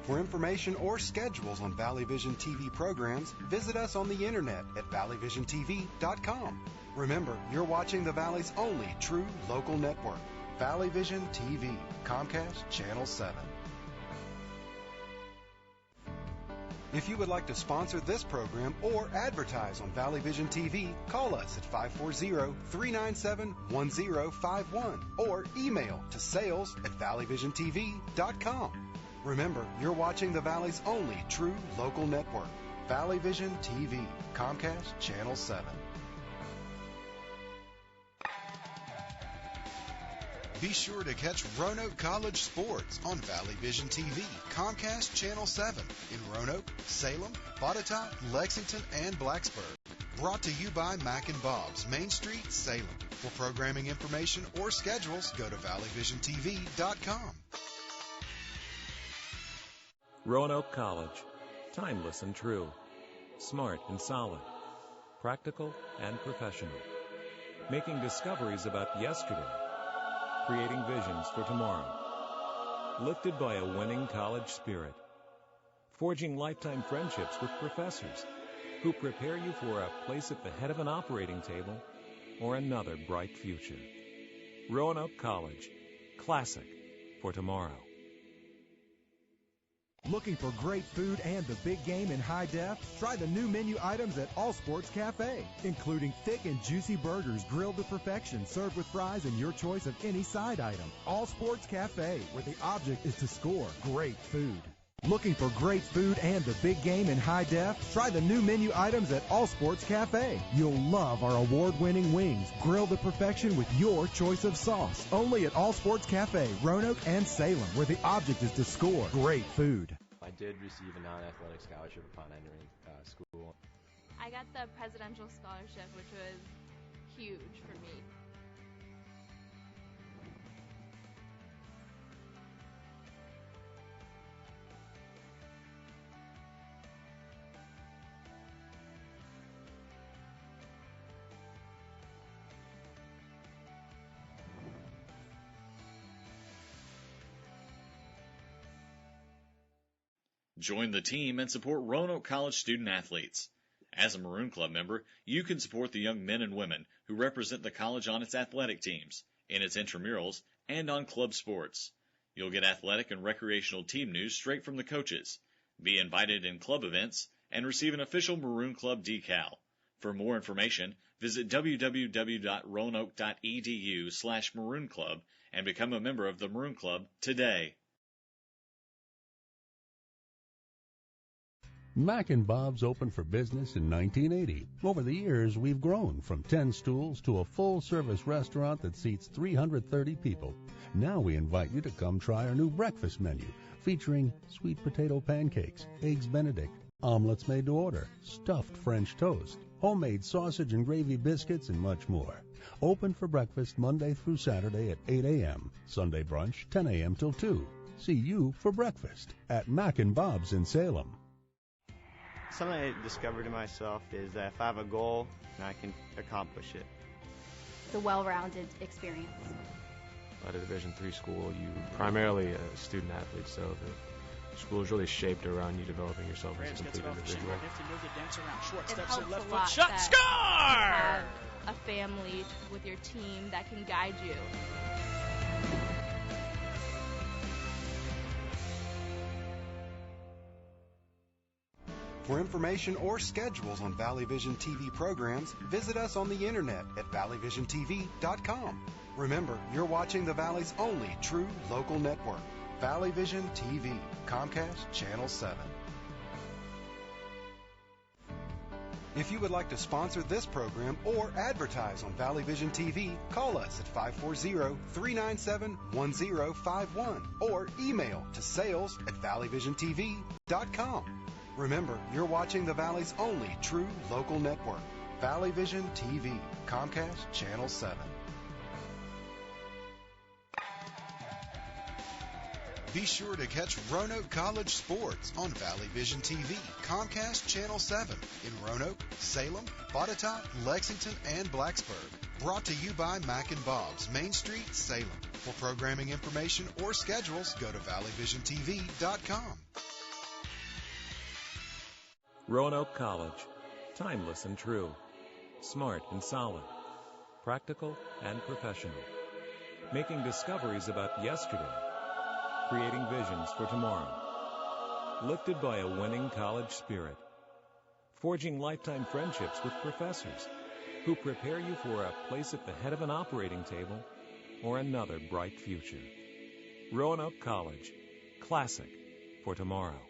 For information or schedules on Valley Vision TV programs, visit us on the internet at valleyvisiontv.com. Remember, you're watching the Valley's only true local network, Valley Vision TV, Comcast Channel 7. If you would like to sponsor this program or advertise on Valley Vision TV, call us at 540-397-1051 or email to sales@valleyvisiontv.com. Remember, you're watching the Valley's only true local network, Valley Vision TV, Comcast Channel 7. Be sure to catch Roanoke College sports on Valley Vision TV, Comcast Channel 7 in Roanoke, Salem, Botetourt, Lexington, and Blacksburg. Brought to you by Mac and Bob's, Main Street, Salem. For programming information or schedules, go to valleyvisiontv.com. Roanoke College. Timeless and true. Smart and solid. Practical and professional. Making discoveries about yesterday. Creating visions for tomorrow. Lifted by a winning college spirit. Forging lifetime friendships with professors who prepare you for a place at the head of an operating table or another bright future. Roanoke College. Classic for tomorrow. Looking for great food and the big game in high def? Try the new menu items at All Sports Cafe, including thick and juicy burgers grilled to perfection, served with fries and your choice of any side item. All Sports Cafe, where the object is to score great food. Looking for great food and the big game in high def? Try the new menu items at All Sports Cafe. You'll love our award-winning wings, grilled to perfection with your choice of sauce. Only at All Sports Cafe, Roanoke and Salem, where the object is to score great food. I did receive a non-athletic scholarship upon entering school. I got the presidential scholarship, which was huge for me. Join the team and support Roanoke College student athletes. As a Maroon Club member, you can support the young men and women who represent the college on its athletic teams, in its intramurals, and on club sports. You'll get athletic and recreational team news straight from the coaches, be invited in club events, and receive an official Maroon Club decal. For more information, visit www.roanoke.edu/Maroon Club and become a member of the Maroon Club today. Mac and Bob's opened for business in 1980. Over the years, we've grown from 10 stools to a full-service restaurant that seats 330 people. Now we invite you to come try our new breakfast menu, featuring sweet potato pancakes, eggs Benedict, omelets made to order, stuffed French toast, homemade sausage and gravy biscuits, and much more. Open for breakfast Monday through Saturday at 8 a.m., Sunday brunch 10 a.m. till 2. See you for breakfast at Mac and Bob's in Salem. Something I discovered in myself is that if I have a goal, then I can accomplish it. It's a well-rounded experience. At a Division III school, you primarily a student athlete, so the school is really shaped around you developing yourself as a complete individual. It helps a lot that you have a family with your team that can guide you. For information or schedules on Valley Vision TV programs, visit us on the internet at valleyvisiontv.com. Remember, you're watching the Valley's only true local network, Valley Vision TV, Comcast Channel 7. If you would like to sponsor this program or advertise on Valley Vision TV, call us at 540-397-1051 or email to sales@valleyvisiontv.com. Remember, you're watching the Valley's only true local network, Valley Vision TV, Comcast Channel 7. Be sure to catch Roanoke College sports on Valley Vision TV, Comcast Channel 7 in Roanoke, Salem, Botetourt, Lexington, and Blacksburg. Brought to you by Mac and Bob's, Main Street, Salem. For programming information or schedules, go to valleyvisiontv.com. Roanoke College. Timeless and true. Smart and solid. Practical and professional. Making discoveries about yesterday. Creating visions for tomorrow. Lifted by a winning college spirit. Forging lifetime friendships with professors who prepare you for a place at the head of an operating table or another bright future. Roanoke College. Classic for tomorrow.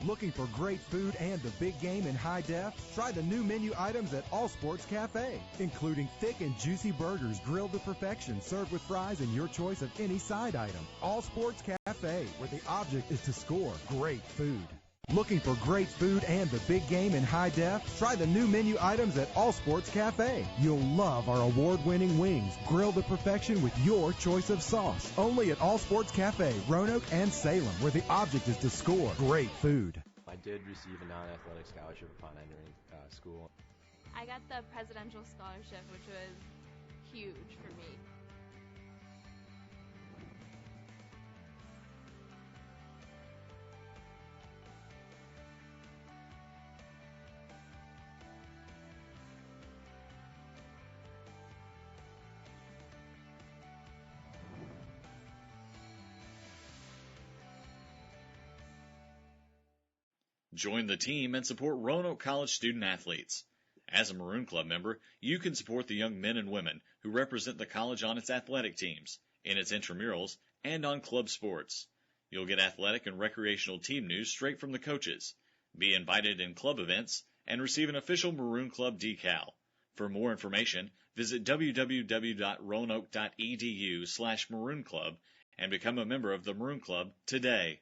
Looking for great food and the big game in high def? Try the new menu items at All Sports Cafe, including thick and juicy burgers grilled to perfection, served with fries and your choice of any side item. All Sports Cafe, where the object is to score great food. Looking for great food and the big game in high def? Try the new menu items at All Sports Cafe. You'll love our award-winning wings, grilled to perfection with your choice of sauce. Only at All Sports Cafe, Roanoke and Salem, where the object is to score great food. I did receive a non-athletic scholarship upon entering school. I got the presidential scholarship, which was huge for me. Join the team and support Roanoke College student athletes. As a Maroon Club member, you can support the young men and women who represent the college on its athletic teams, in its intramurals, and on club sports. You'll get athletic and recreational team news straight from the coaches, be invited in club events, and receive an official Maroon Club decal. For more information, visit www.roanoke.edu/Maroon Club and become a member of the Maroon Club today.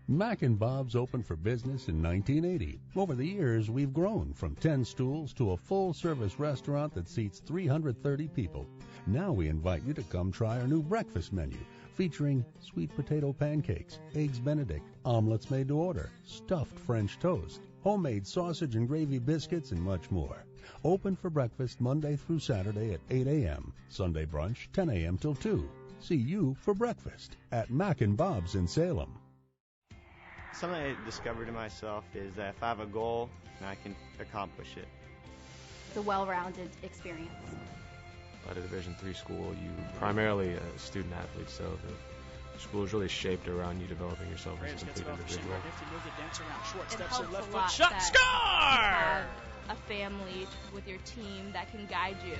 Mac and Bob's opened for business in 1980. Over the years, we've grown from 10 stools to a full-service restaurant that seats 330 people. Now we invite you to come try our new breakfast menu, featuring sweet potato pancakes, eggs Benedict, omelets made to order, stuffed French toast, homemade sausage and gravy biscuits, and much more. Open for breakfast Monday through Saturday at 8 a.m., Sunday brunch 10 a.m. till 2. See you for breakfast at Mac and Bob's in Salem. Something I discovered in myself is that if I have a goal, I can accomplish it. It's a well-rounded experience. At a Division III school, you primarily a student athlete, so the school is really shaped around you developing yourself as a complete individual. It helps a lot that you have a family with your team that can guide you.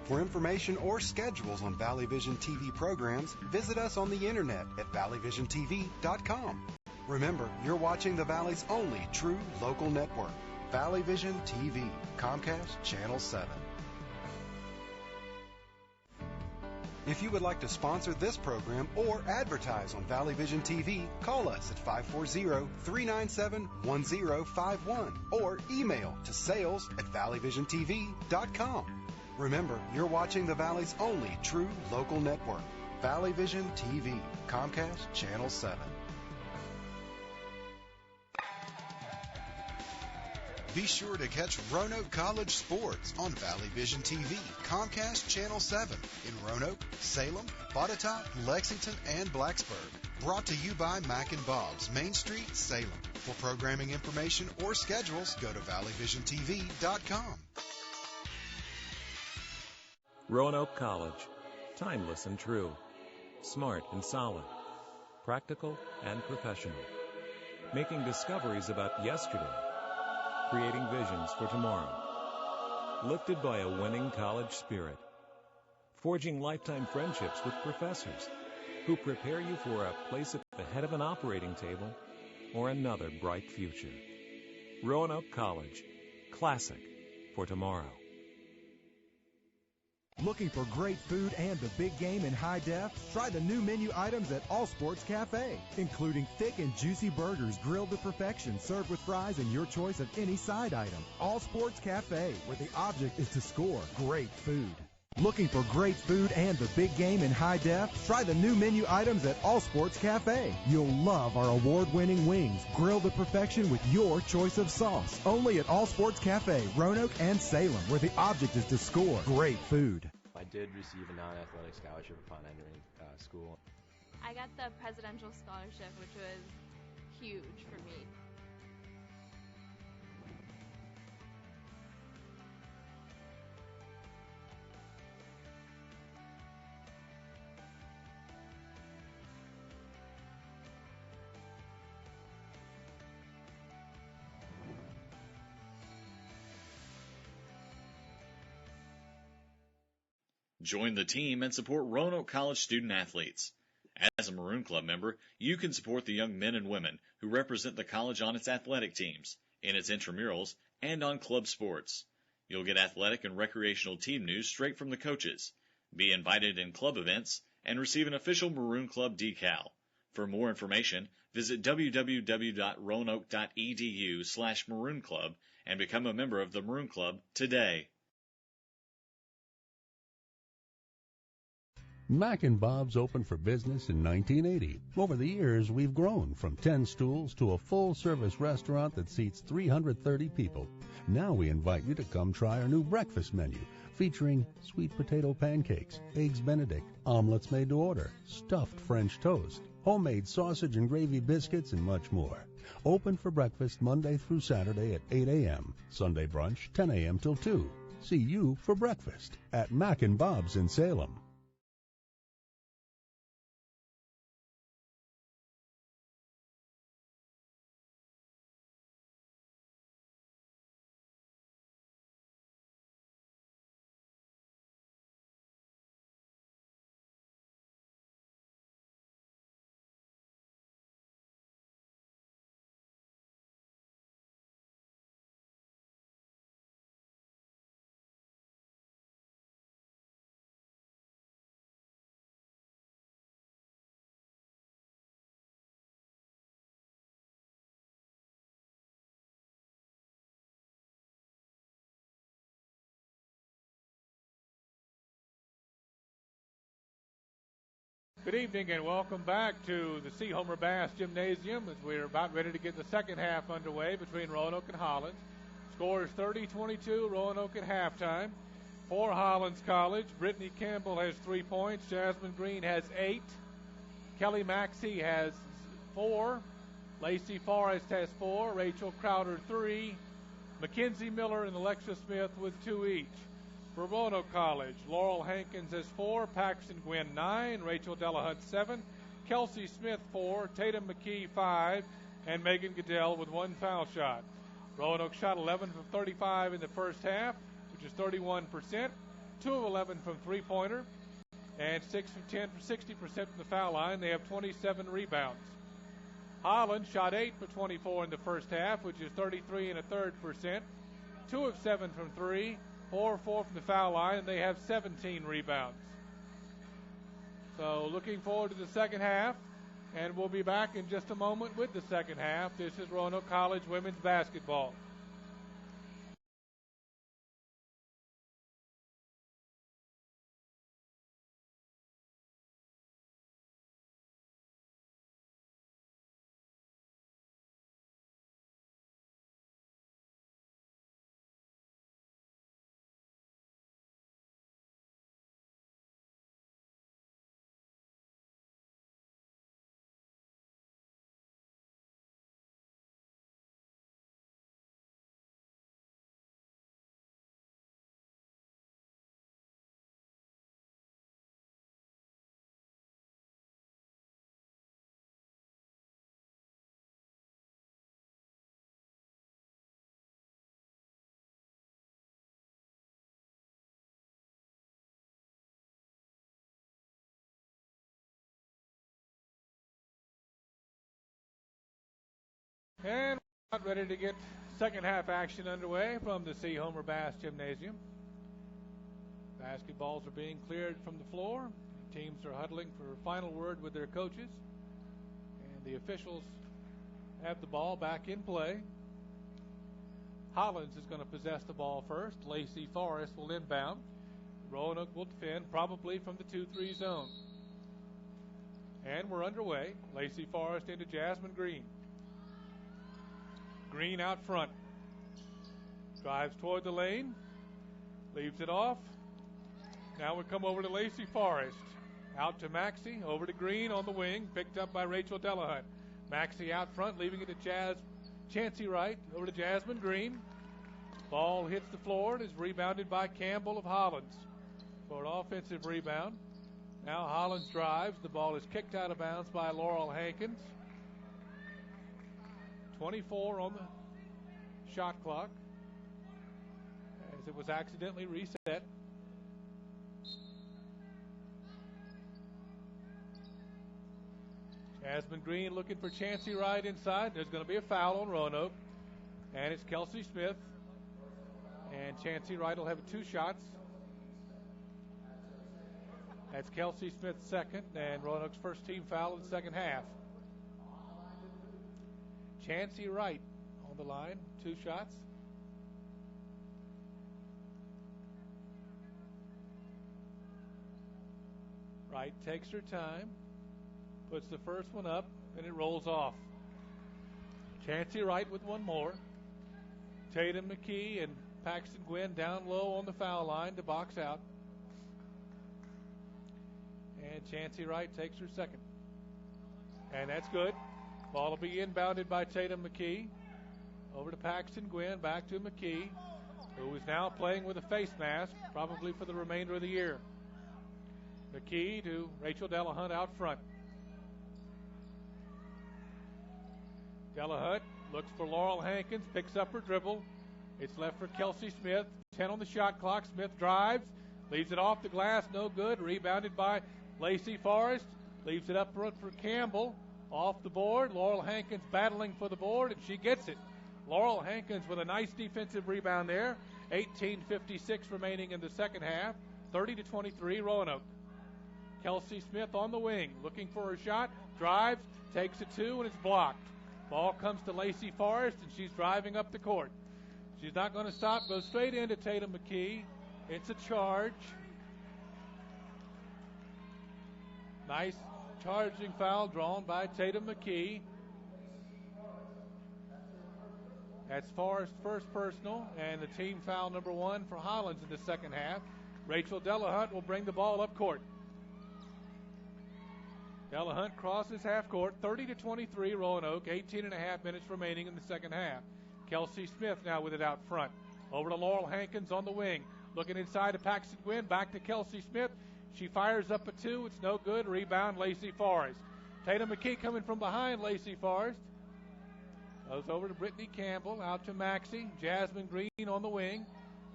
For information or schedules on Valley Vision TV programs, visit us on the internet at valleyvisiontv.com. Remember, you're watching the Valley's only true local network, Valley Vision TV, Comcast Channel 7. If you would like to sponsor this program or advertise on Valley Vision TV, call us at 540-397-1051 or email to sales@valleyvisiontv.com. Remember, you're watching the Valley's only true local network, Valley Vision TV, Comcast Channel 7. Be sure to catch Roanoke College sports on Valley Vision TV, Comcast Channel 7 in Roanoke, Salem, Botetourt, Lexington, and Blacksburg. Brought to you by Mac and Bob's, Main Street, Salem. For programming information or schedules, go to valleyvisiontv.com. Roanoke College. Timeless and true. Smart and solid. Practical and professional. Making discoveries about yesterday. Creating visions for tomorrow. Lifted by a winning college spirit. Forging lifetime friendships with professors who prepare you for a place at the head of an operating table or another bright future. Roanoke College. Classic for tomorrow. Looking for great food and the big game in high def? Try the new menu items at All Sports Cafe, including thick and juicy burgers grilled to perfection, served with fries and your choice of any side item. All Sports Cafe, where the object is to score great food. Looking for great food and the big game in high def? Try the new menu items at All Sports Cafe. You'll love our award-winning wings, grilled to perfection with your choice of sauce. Only at All Sports Cafe, Roanoke and Salem, where the object is to score great food. I did receive a non-athletic scholarship upon entering school. I got the presidential scholarship, which was huge for me. Join the team and support Roanoke College student athletes. As a Maroon Club member, you can support the young men and women who represent the college on its athletic teams, in its intramurals, and on club sports. You'll get athletic and recreational team news straight from the coaches, be invited in club events, and receive an official Maroon Club decal. For more information, visit www.roanoke.edu/Maroon Club and become a member of the Maroon Club today. Mac and Bob's opened for business in 1980. Over the years, we've grown from 10 stools to a full-service restaurant that seats 330 people. Now we invite you to come try our new breakfast menu, featuring sweet potato pancakes, eggs Benedict, omelets made to order, stuffed French toast, homemade sausage and gravy biscuits, and much more. Open for breakfast Monday through Saturday at 8 a.m., Sunday brunch 10 a.m. till 2. See you for breakfast at Mac and Bob's in Salem. Good evening and welcome back to the C. Homer Bass Gymnasium as we're about ready to get the second half underway between Roanoke and Hollins. Score is 30-22, Roanoke at halftime. For Hollins College, Brittany Campbell has 3 points. Jasmine Green has 8. Kelly Maxey has 4. Lacey Forrest has 4. Rachel Crowder 3. Mackenzie Miller and Alexa Smith with 2 each. For Roanoke College, Laurel Hankins has 4. Paxton Gwynn 9. Rachel Delahunt 7. Kelsey Smith 4. Tatum McKee 5. And Megan Goodell with 1 foul shot. Roanoke shot 11 from 35 in the first half, which is 31%. 2 of 11 from three-pointer, and 6 from 10 for 60% from the foul line. They have 27 rebounds. Hollins shot 8 for 24 in the first half, which is 33 1/3%. 2 of 7 from 3, 4 of 4 from the foul line, and they have 17 rebounds. So looking forward to the second half, and we'll be back in just a moment with the second half. This is Roanoke College women's basketball. And we're about ready to get second half action underway from the C. Homer Bass Gymnasium. Basketballs are being cleared from the floor. Teams are huddling for a final word with their coaches. And the officials have the ball back in play. Hollins is going to possess the ball first. Lacey Forrest will inbound. Roanoke will defend, probably from the 2-3 zone. And we're underway. Lacey Forrest into Jasmine Green. Green out front. Drives toward the lane. Leaves it off. Now we come over to Lacey Forrest. Out to Maxey. Over to Green on the wing. Picked up by Rachel Delahunt. Maxey out front, leaving it to Chancey Wright. Over to Jasmine Green. Ball hits the floor and is rebounded by Campbell of Hollins for an offensive rebound. Now Hollins drives. The ball is kicked out of bounds by Laurel Hankins. 24 on the shot clock as it was accidentally reset. Jasmine Green looking for Chancey Wright inside. There's going to be a foul on Roanoke, and it's Kelsey Smith. And Chancey Wright will have 2 shots. That's Kelsey Smith's second, and Roanoke's first team foul in the second half. Chancey Wright on the line, 2 shots. Wright takes her time, puts the first one up, and it rolls off. Chancey Wright with 1 more. Tatum McKee and Paxton Gwynn down low on the foul line to box out. And Chancey Wright takes her second. And that's good. Ball will be inbounded by Tatum McKee. Over to Paxton Gwynn, back to McKee, who is now playing with a face mask, probably for the remainder of the year. McKee to Rachel Delahunt out front. Delahunt looks for Laurel Hankins, picks up her dribble. It's left for Kelsey Smith. 10 on the shot clock. Smith drives, leaves it off the glass, no good. Rebounded by Lacey Forrest. Leaves it up front for Campbell. Off the board. Laurel Hankins battling for the board, and she gets it. Laurel Hankins with a nice defensive rebound there. 18:56 remaining in the second half. 30-23 Roanoke. Kelsey Smith on the wing, looking for her shot. Drives, takes a 2, and it's blocked. Ball comes to Lacey Forrest, and she's driving up the court. She's not going to stop. Goes straight into Tatum McKee. It's a charge. Nice charging foul drawn by Tatum McKee. That's Forrest's first personal, and the team foul number 1 for Hollins in the second half. Rachel Delahunt will bring the ball up court. Delahunt crosses half court, 30-23 Roanoke, 18.5 minutes remaining in the second half. Kelsey Smith now with it out front. Over to Laurel Hankins on the wing. Looking inside to Paxton Gwynn, back to Kelsey Smith. She fires up a 2, it's no good. Rebound, Lacey Forrest. Tatum McKee coming from behind Lacey Forrest. Goes over to Brittany Campbell, out to Maxey. Jasmine Green on the wing.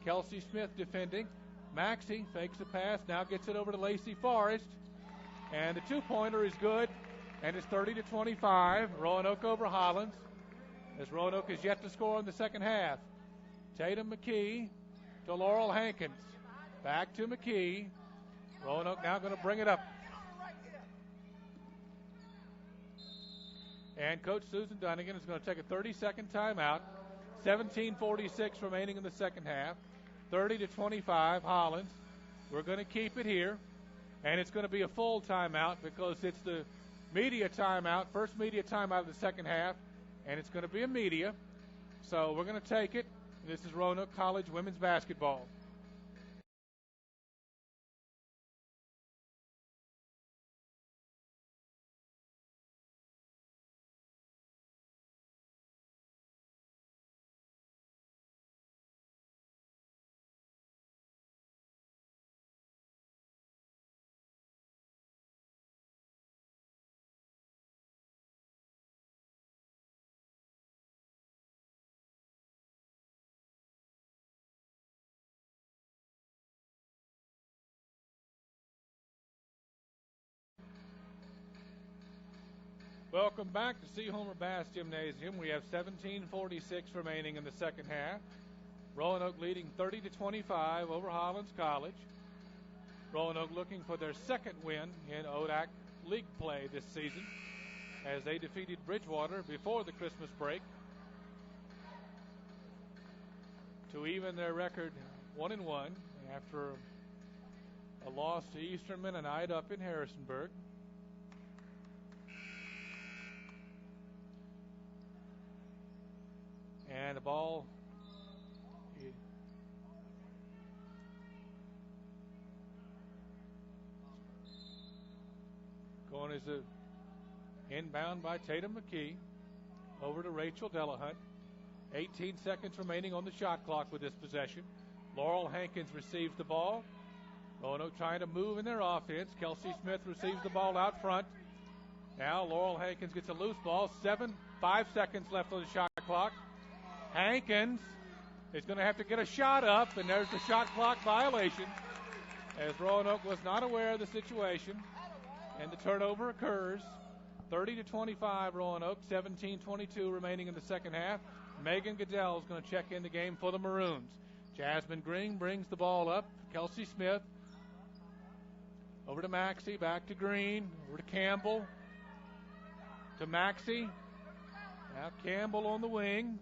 Kelsey Smith defending. Maxey fakes a pass, now gets it over to Lacey Forrest. And the 2-pointer is good, and it's 30-25. Roanoke over Hollins, as Roanoke is yet to score in the second half. Tatum McKee to Laurel Hankins. Back to McKee. Roanoke now going to bring it up. And Coach Susan Dunnigan is going to take a 30-second timeout. 17:46 remaining in the second half. 30-25 Hollins. We're going to keep it here. And it's going to be a full timeout because it's the media timeout, first media timeout of the second half, and it's going to be a media. So we're going to take it. This is Roanoke College women's basketball. Welcome back to Seahomer Bass Gymnasium. We have 17:46 remaining in the second half. Roanoke leading 30-25 over Hollins College. Roanoke looking for their second win in ODAC League play this season, as they defeated Bridgewater before the Christmas break to even their record 1-1 after a loss to Eastern Mennonite up in Harrisonburg. And the ball going as a inbound by Tatum McKee. Over to Rachel Delahunt. 18 seconds remaining on the shot clock with this possession. Laurel Hankins receives the ball. Roanoke trying to move in their offense. Kelsey Smith receives the ball out front. Now Laurel Hankins gets a loose ball. 5 seconds left on the shot clock. Hankins is going to have to get a shot up, and there's the shot clock violation, as Roanoke was not aware of the situation, and the turnover occurs. 30-25 Roanoke, 17:22 remaining in the second half. Megan Goodell is going to check in the game for the Maroons. Jasmine Green brings the ball up. Kelsey Smith over to Maxey, back to Green, over to Campbell, to Maxey. Now Campbell on the wing.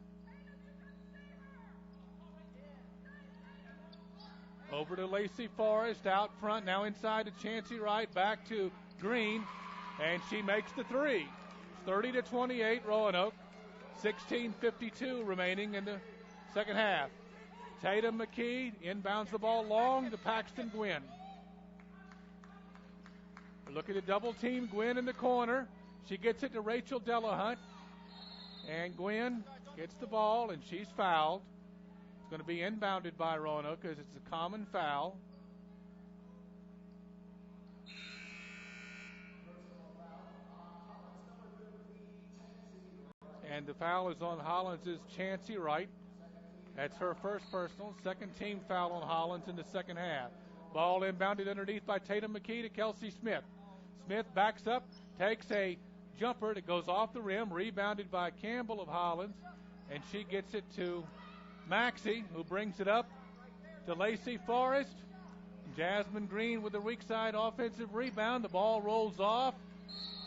Over to Lacey Forrest, out front, now inside to Chancey Wright, back to Green, and she makes the three. 30-28 Roanoke, 16:52 remaining in the second half. Tatum McKee inbounds the ball long to Paxton Gwynn. We're looking to double team Gwynn in the corner. She gets it to Rachel Delahunt, and Gwynn gets the ball, and she's fouled. It's going to be inbounded by Roanoke because it's a common foul. And the foul is on Hollins' Chancey Wright. That's her first personal. Second team foul on Hollins in the second half. Ball inbounded underneath by Tatum McKee to Kelsey Smith. Smith backs up, takes a jumper that goes off the rim, rebounded by Campbell of Hollins, and she gets it to Maxey, who brings it up to Lacey Forrest. Jasmine Green with the weak side offensive rebound. The ball rolls off.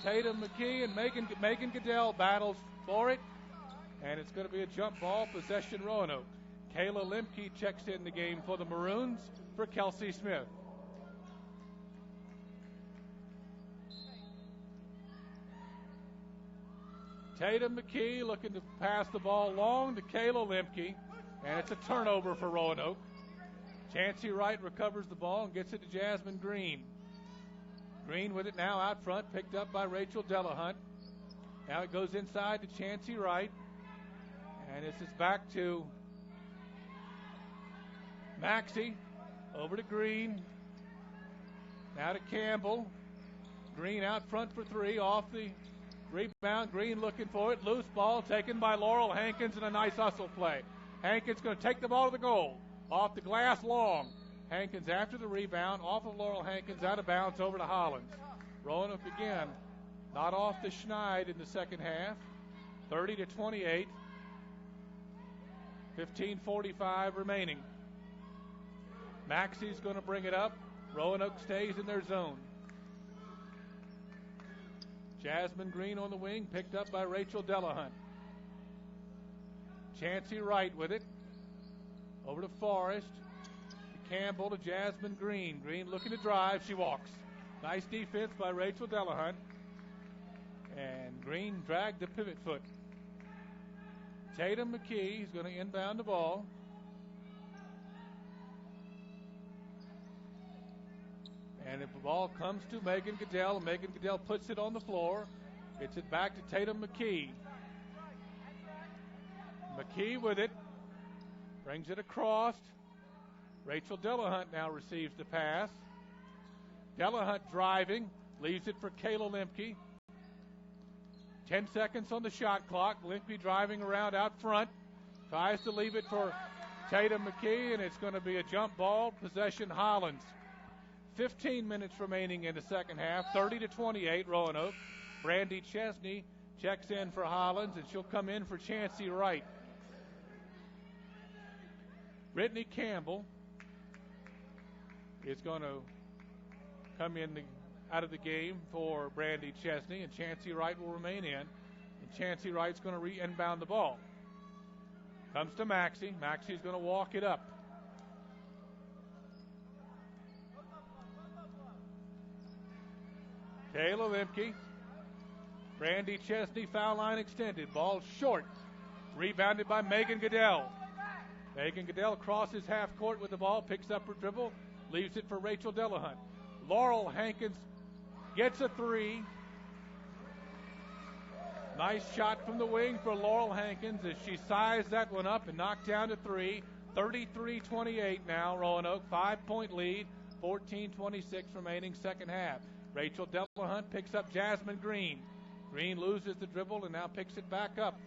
Tatum McKee and Megan Goodell battles for it, and it's going to be a jump ball, possession Roanoke. Kayla Lemke checks in the game for the Maroons for Kelsey Smith. Tatum McKee looking to pass the ball long to Kayla Lemke, and it's a turnover for Roanoke. Chancey Wright recovers the ball and gets it to Jasmine Green. Green with it now out front, picked up by Rachel Delahunt. Now it goes inside to Chancey Wright, and this is back to Maxey, over to Green, now to Campbell. Green out front for three, off the rebound. Green looking for it, loose ball taken by Laurel Hankins, and a nice hustle play. Hankins going to take the ball to the goal, off the glass long. Hankins after the rebound, off of Laurel Hankins, out of bounds over to Hollins. Roanoke again, not off the schneid in the second half. 30-28. 15:45 remaining. Maxey's going to bring it up. Roanoke stays in their zone. Jasmine Green on the wing, picked up by Rachel Delahunt. Chancey Wright with it. Over to Forrest. To Campbell, to Jasmine Green. Green looking to drive. She walks. Nice defense by Rachel Delahunt. And Green dragged the pivot foot. Tatum McKee is going to inbound the ball. And if the ball comes to Megan Goodell, Megan Goodell puts it on the floor. Gets it back to Tatum McKee. McKee with it. Brings it across. Rachel Delahunt now receives the pass. Delahunt driving. Leaves it for Kayla Lemke. 10 seconds on the shot clock. Lemke driving around out front. Tries to leave it for Tatum McKee, and it's going to be a jump ball. Possession Hollins. 15 minutes remaining in the second half. 30-28 Roanoke. Brandy Chesney checks in for Hollins, and she'll come in for Chancey Wright. Brittany Campbell is going to come in out of the game for Brandy Chesney, and Chancey Wright will remain in. And Chancey Wright's going to re-inbound the ball. Comes to Maxey. Maxey's going to walk it up. Kayla Lemke. Brandy Chesney, foul line extended. Ball short. Rebounded by Megan Goodell. Megan Goodell crosses half court with the ball, picks up her dribble, leaves it for Rachel Delahunt. Laurel Hankins gets a three. Nice shot from the wing for Laurel Hankins as she sized that one up and knocked down to three. 33-28 now, Roanoke. 5-point lead. 14:26 remaining second half. Rachel Delahunt picks up Jasmine Green. Green loses the dribble and now picks it back up.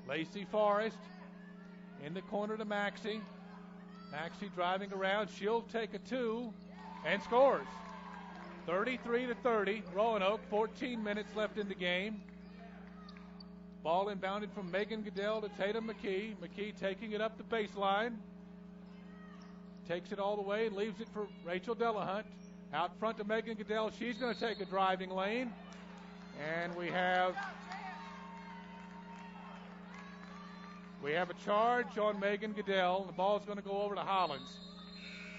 Lacey Forrest in the corner to Maxey. Maxey driving around. She'll take a two and scores. 33-30. Roanoke. 14 minutes left in the game. Ball inbounded from Megan Goodell to Tatum McKee. McKee taking it up the baseline. Takes it all the way and leaves it for Rachel Delahunt. Out front to Megan Goodell. She's going to take a driving lane. And we have a charge on Megan Goodell. The ball is going to go over to Hollins.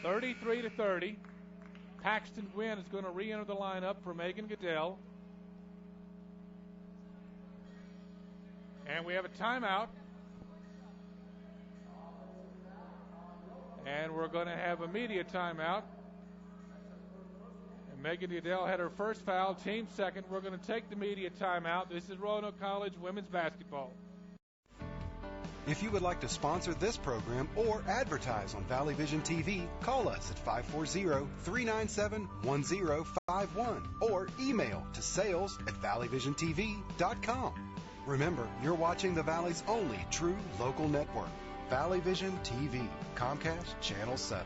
33-30. Paxton Gwynn is going to re-enter the lineup for Megan Goodell. And we have a timeout. And we're going to have a media timeout. And Megan Goodell had her first foul, team second. We're going to take the media timeout. This is Roanoke College women's basketball. If you would like to sponsor this program or advertise on Valley Vision TV, call us at 540-397-1051 or email to sales@valleyvisiontv.com. Remember, you're watching the Valley's only true local network, Valley Vision TV, Comcast Channel 7.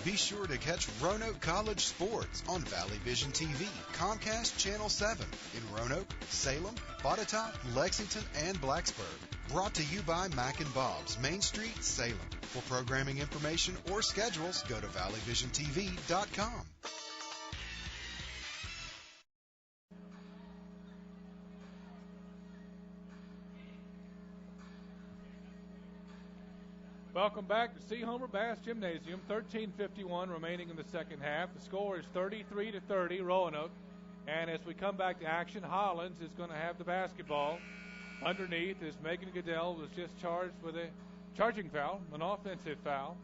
Be sure to catch Roanoke College sports on Valley Vision TV, Comcast Channel 7 in Roanoke, Salem, Botetourt, Lexington, and Blacksburg. Brought to you by Mac and Bob's, Main Street, Salem. For programming information or schedules, go to valleyvisiontv.com. Welcome back to Seahomer Bass Gymnasium. 13:51 remaining in the second half. The score is 33-30 Roanoke. And as we come back to action, Hollins is going to have the basketball. Underneath is Megan Goodell, was just charged with a charging foul, an offensive foul.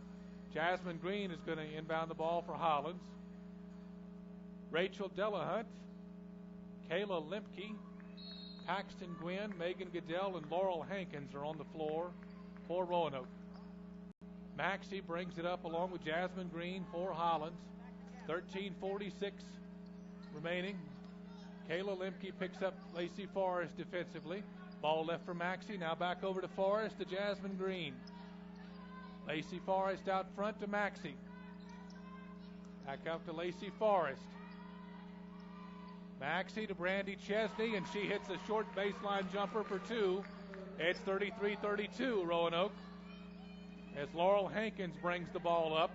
Jasmine Green is going to inbound the ball for Hollins. Rachel Delahunt, Kayla Lemke, Paxton Gwynn, Megan Goodell, and Laurel Hankins are on the floor for Roanoke. Maxey brings it up along with Jasmine Green for Hollins. 13:46 remaining. Kayla Lemke picks up Lacey Forrest defensively. Ball left for Maxey. Now back over to Forrest to Jasmine Green. Lacey Forrest out front to Maxey. Back out to Lacey Forrest. Maxey to Brandy Chesney, and she hits a short baseline jumper for two. It's 33-32 Roanoke as Laurel Hankins brings the ball up.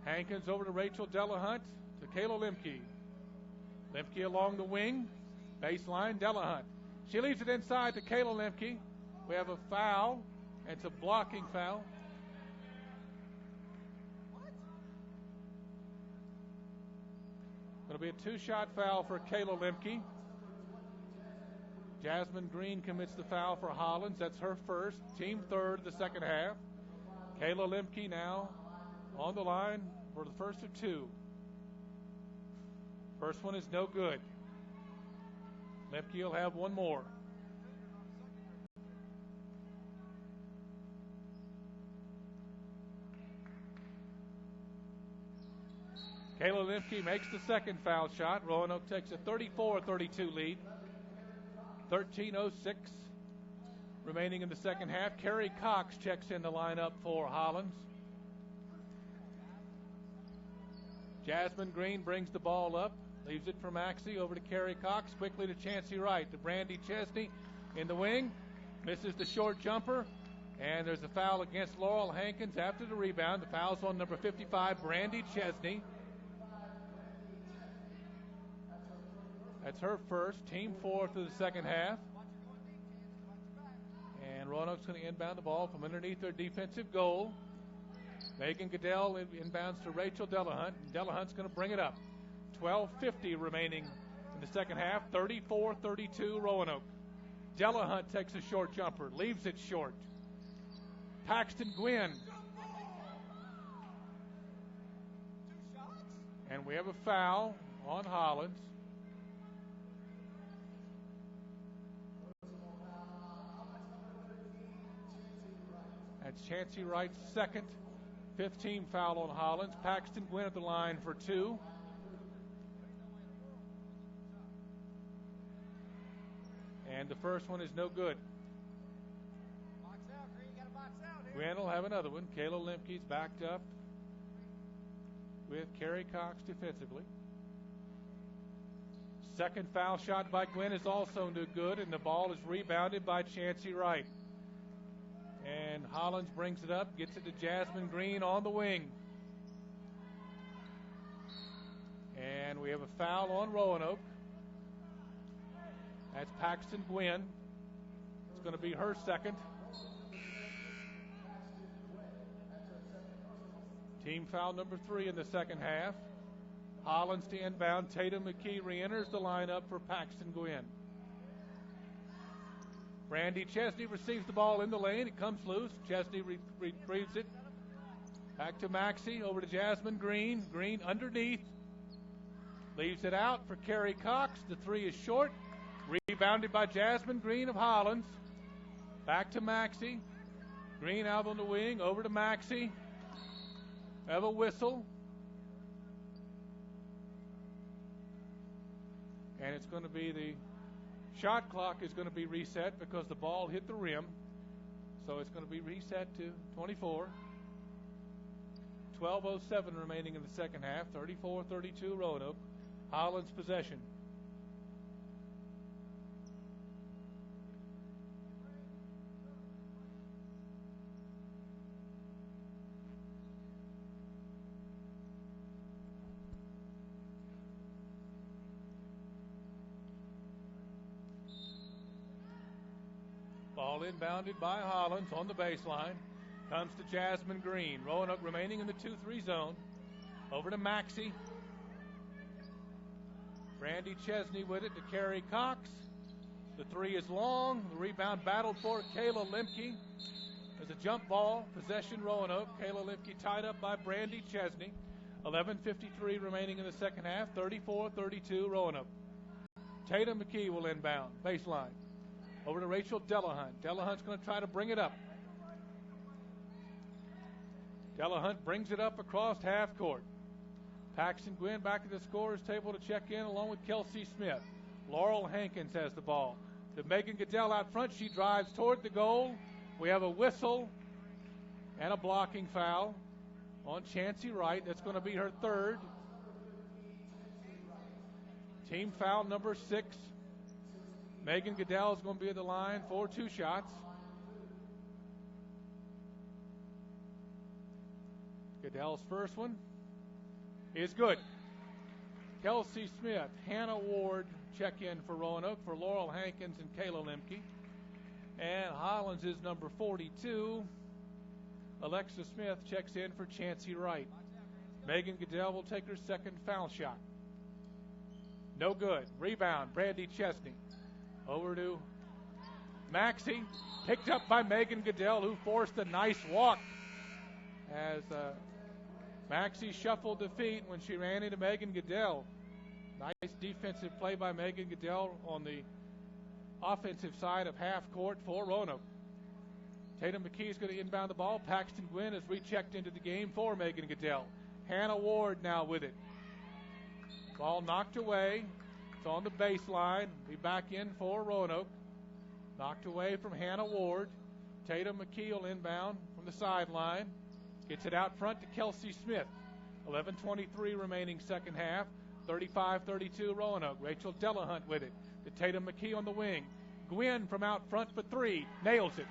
Hankins over to Rachel Delahunt to Kayla Lemke. Lemke along the wing. Baseline, Delahunt. She leaves it inside to Kayla Lemke. We have a foul. It's a blocking foul. It'll be a two-shot foul for Kayla Lemke. Jasmine Green commits the foul for Hollins. That's her first. Team third of the second half. Kayla Lemke now on the line for the first of two. First one is no good. Lemke will have one more. Kayla Lemke makes the second foul shot. Roanoke takes a 34-32 lead. 13:06 remaining in the second half. Carrie Cox checks in the lineup for Hollins. Jasmine Green brings the ball up. Leaves it for Maxey over to Carrie Cox. Quickly to Chancey Wright. To Brandy Chesney in the wing. Misses the short jumper. And there's a foul against Laurel Hankins after the rebound. The foul's on number 55, Brandy Chesney. That's her first. Team fourth of the second half. And Roanoke's going to inbound the ball from underneath their defensive goal. Megan Goodell inbounds to Rachel Delahunt. Delahunt's going to bring it up. 12:50 remaining in the second half. 34-32 Roanoke. Delahunt takes a short jumper. Leaves it short. Paxton Gwynn. And we have a foul on Hollins. That's Chancey Wright's second. 15 foul on Hollins. Paxton Gwynn at the line for two. And the first one is no good. Gwynn will have another one. Kayla Lemke's backed up with Carrie Cox defensively. Second foul shot by Gwynn is also no good, and the ball is rebounded by Chancey Wright. And Hollins brings it up, gets it to Jasmine Green on the wing. And we have a foul on Roanoke. That's Paxton Gwynn. It's going to be her second. Team foul number 3 in the second half. Hollins to inbound. Tatum McKee re-enters the lineup for Paxton Gwynn. Brandy Chesney receives the ball in the lane. It comes loose. Chesney retrieves it. Back to Maxey. Over to Jasmine Green. Green underneath. Leaves it out for Carrie Cox. The three is short. Rebounded by Jasmine Green of Hollins. Back to Maxey. Green out on the wing. Over to Maxey. Have a whistle. And it's going to be the shot clock is going to be reset because the ball hit the rim. So it's going to be reset to 24. 12:07 remaining in the second half. 34-32 Roanoke. Hollins possession. Ball inbounded by Hollins on the baseline. Comes to Jasmine Green. Roanoke remaining in the 2-3 zone. Over to Maxey. Brandy Chesney with it to Carrie Cox. The three is long. The rebound battled for Kayla Lemke. There's a jump ball. Possession Roanoke. Kayla Lemke tied up by Brandy Chesney. 11:53 remaining in the second half. 34-32 Roanoke. Tatum McKee will inbound. Baseline. Over to Rachel Delahunt. Delahunt's going to try to bring it up. Delahunt brings it up across half court. Paxton Gwynn back at the scorer's table to check in along with Kelsey Smith. Laurel Hankins has the ball. To Megan Goodell out front. She drives toward the goal. We have a whistle and a blocking foul on Chancey Wright. That's going to be her third. Team foul number 6. Megan Goodell is going to be at the line for 2 shots. Goodell's first one is good. Kelsey Smith, Hannah Ward check in for Roanoke for Laurel Hankins and Kayla Lemke. And Hollins is number 42. Alexa Smith checks in for Chancey Wright. Megan Goodell will take her second foul shot. No good. Rebound, Brandy Chesney. Over to Maxey. Picked up by Megan Goodell, who forced a nice walk as Maxey shuffled the feet when she ran into Megan Goodell. Nice defensive play by Megan Goodell on the offensive side of half court for Roanoke. Tatum McKee is going to inbound the ball. Paxton Gwynn has rechecked into the game for Megan Goodell. Hannah Ward now with it. Ball knocked away. It's on the baseline. Be back in for Roanoke. Knocked away from Hannah Ward. Tatum McKee will inbound from the sideline. Gets it out front to Kelsey Smith. 11:23 remaining second half. 35-32 Roanoke. Rachel Delahunt with it. To Tatum McKee on the wing. Gwynn from out front for 3. Nails it.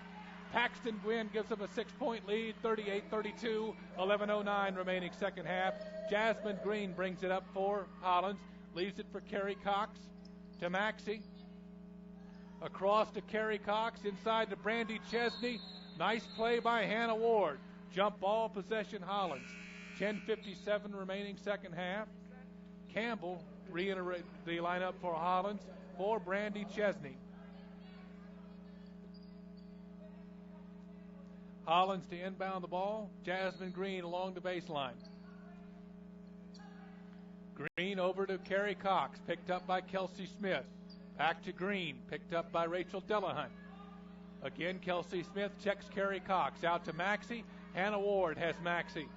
Paxton Gwynn gives them a 6-point lead. 38-32. 11:09 remaining second half. Jasmine Green brings it up for Hollins. Leaves it for Carrie Cox. To Maxey. Across to Carrie Cox. Inside to Brandy Chesney. Nice play by Hannah Ward. Jump ball, possession Hollins. 10:57 remaining second half. Campbell reiterated the lineup for Hollins for Brandy Chesney. Hollins to inbound the ball. Jasmine Green along the baseline. Green over to Carrie Cox. Picked up by Kelsey Smith. Back to Green. Picked up by Rachel Delahunt. Again, Kelsey Smith checks Carrie Cox. Out to Maxey. Hannah Ward has Maxey.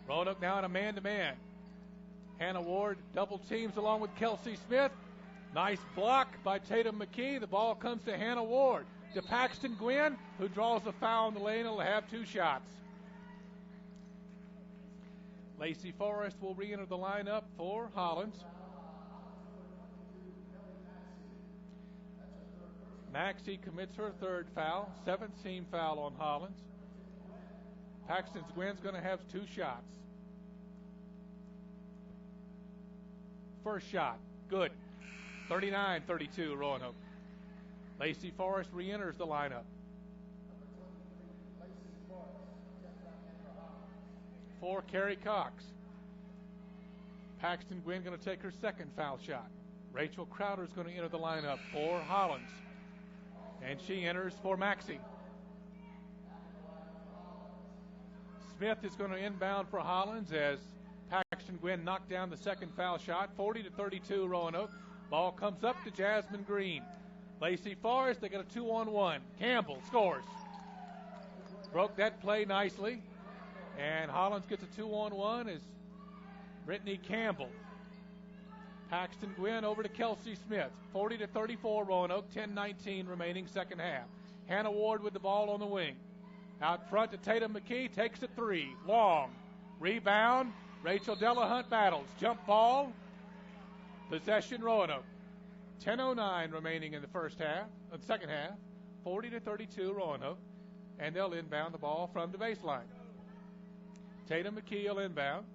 Roanoke now in a man-to-man. Hannah Ward double teams along with Kelsey Smith. Nice block by Tatum McKee. The ball comes to Hannah Ward. To Paxton Gwynn, who draws a foul in the lane and will have 2 shots. Lacey Forrest will re-enter the lineup for Hollins. Maxey commits her third foul. 7th team foul on Hollins. Paxton Gwynn's going to have 2 shots. First shot, good. 39-32 Roanoke. Lacey Forrest re-enters the lineup. For Carrie Cox. Paxton Gwynn going to take her second foul shot. Rachel Crowder is going to enter the lineup for Hollins. And she enters for Maxey. Smith is going to inbound for Hollins as Paxton Gwynn knocked down the second foul shot. 40-32 Roanoke. Ball comes up to Jasmine Green. Lacey Forrest, they got a 2-on-1. Campbell scores. Broke that play nicely. And Hollins gets a 2-on-1 as Brittany Campbell. Paxton Gwynn over to Kelsey Smith. 40-34 Roanoke. 10:19 remaining second half. Hannah Ward with the ball on the wing. Out front to Tatum McKee. Takes a 3. Long. Rebound. Rachel Delahunt battles. Jump ball. Possession Roanoke. 10:09 remaining in the second half. 40-32 Roanoke. And they'll inbound the ball from the baseline. Tatum McKee will inbound.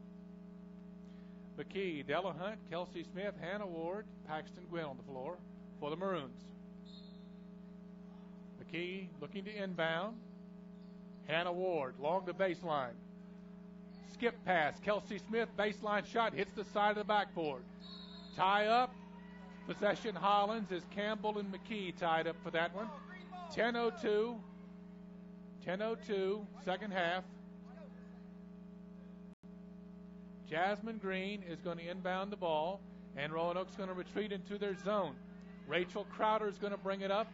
McKee, Delahunt, Kelsey Smith, Hannah Ward, Paxton Gwynn on the floor for the Maroons. McKee looking to inbound. Hannah Ward, long the baseline. Skip pass. Kelsey Smith, baseline shot, hits the side of the backboard. Tie up. Possession Hollins as Campbell and McKee tied up for that one. 10:02. 10:02, second half. Jasmine Green is going to inbound the ball, and Roanoke's going to retreat into their zone. Rachel Crowder is going to bring it up.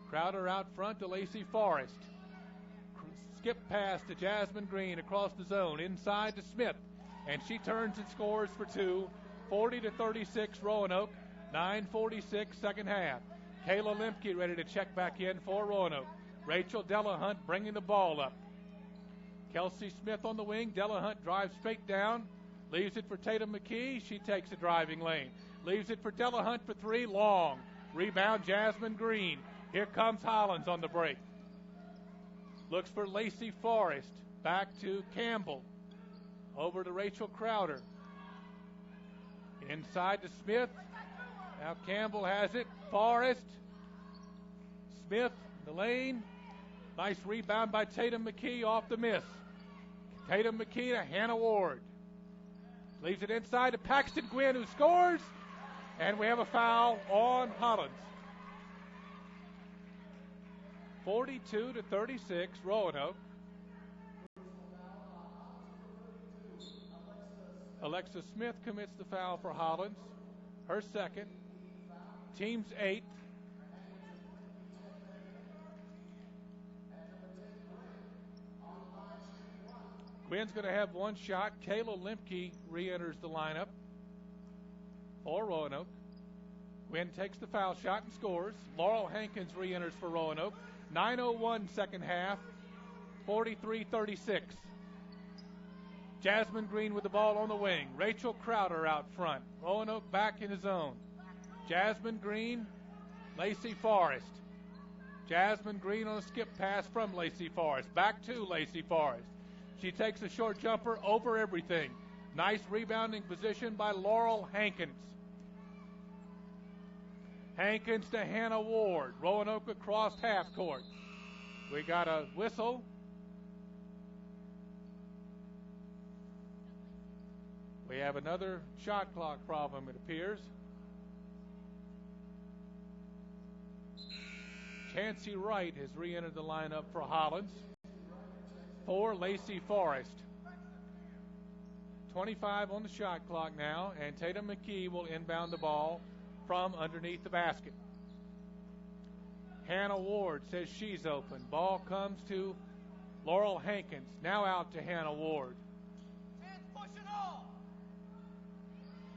Crowder out front to Lacey Forrest. Skip pass to Jasmine Green across the zone, inside to Smith, and she turns and scores for two. 40-36 Roanoke, 9:46 second half. Kayla Lemke ready to check back in for Roanoke. Rachel Delahunt bringing the ball up. Kelsey Smith on the wing. Delahunt drives straight down, leaves it for Tatum McKee. She takes a driving lane. Leaves it for Delahunt for three, long. Rebound Jasmine Green. Here comes Hollins on the break. Looks for Lacey Forrest. Back to Campbell. Over to Rachel Crowder. Inside to Smith. Now Campbell has it. Forrest. Smith in the lane. Nice rebound by Tatum McKee off the miss. Tatum McKee to Hannah Ward. Leaves it inside to Paxton Gwynn, who scores. And we have a foul on Hollins. 42-36 Roanoke. Alexa Smith commits the foul for Hollins. Her second. Team's eighth. Gwynn's going to have one shot. Kayla Lemke re-enters the lineup for Roanoke. Gwynn takes the foul shot and scores. Laurel Hankins re-enters for Roanoke. 9:01 second half. 43-36. Jasmine Green with the ball on the wing. Rachel Crowder out front. Roanoke back in his zone. Jasmine Green, Lacey Forrest. Jasmine Green on a skip pass from Lacey Forrest. Back to Lacey Forrest. She takes a short jumper over everything. Nice rebounding position by Laurel Hankins. Hankins to Hannah Ward. Roanoke across half court. We got a whistle. We have another shot clock problem, it appears. Chancey Wright has re-entered the lineup for Hollins. For Lacey Forrest. 25 on the shot clock now, and Tatum McKee will inbound the ball from underneath the basket. Hannah Ward says she's open. Ball comes to Laurel Hankins. Now out to Hannah Ward.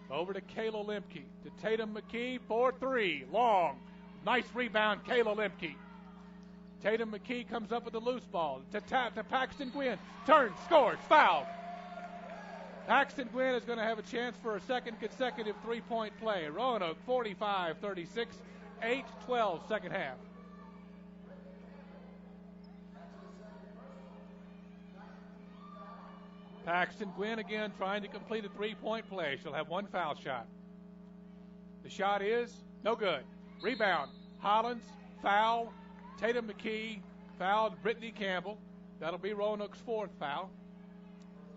Over to Kayla Lemke. To Tatum McKee for three. Long. Nice rebound, Kayla Lemke. Tatum McKee comes up with a loose ball. To Paxton Gwynn. Turns, scores, foul. Paxton Gwynn is going to have a chance for a second consecutive three-point play. Roanoke 45-36, 8-12 second half. Paxton Gwynn again trying to complete a three-point play. She'll have one foul shot. The shot is no good. Rebound. Hollins, foul. Tatum McKee fouled Brittany Campbell. That'll be Roanoke's fourth foul.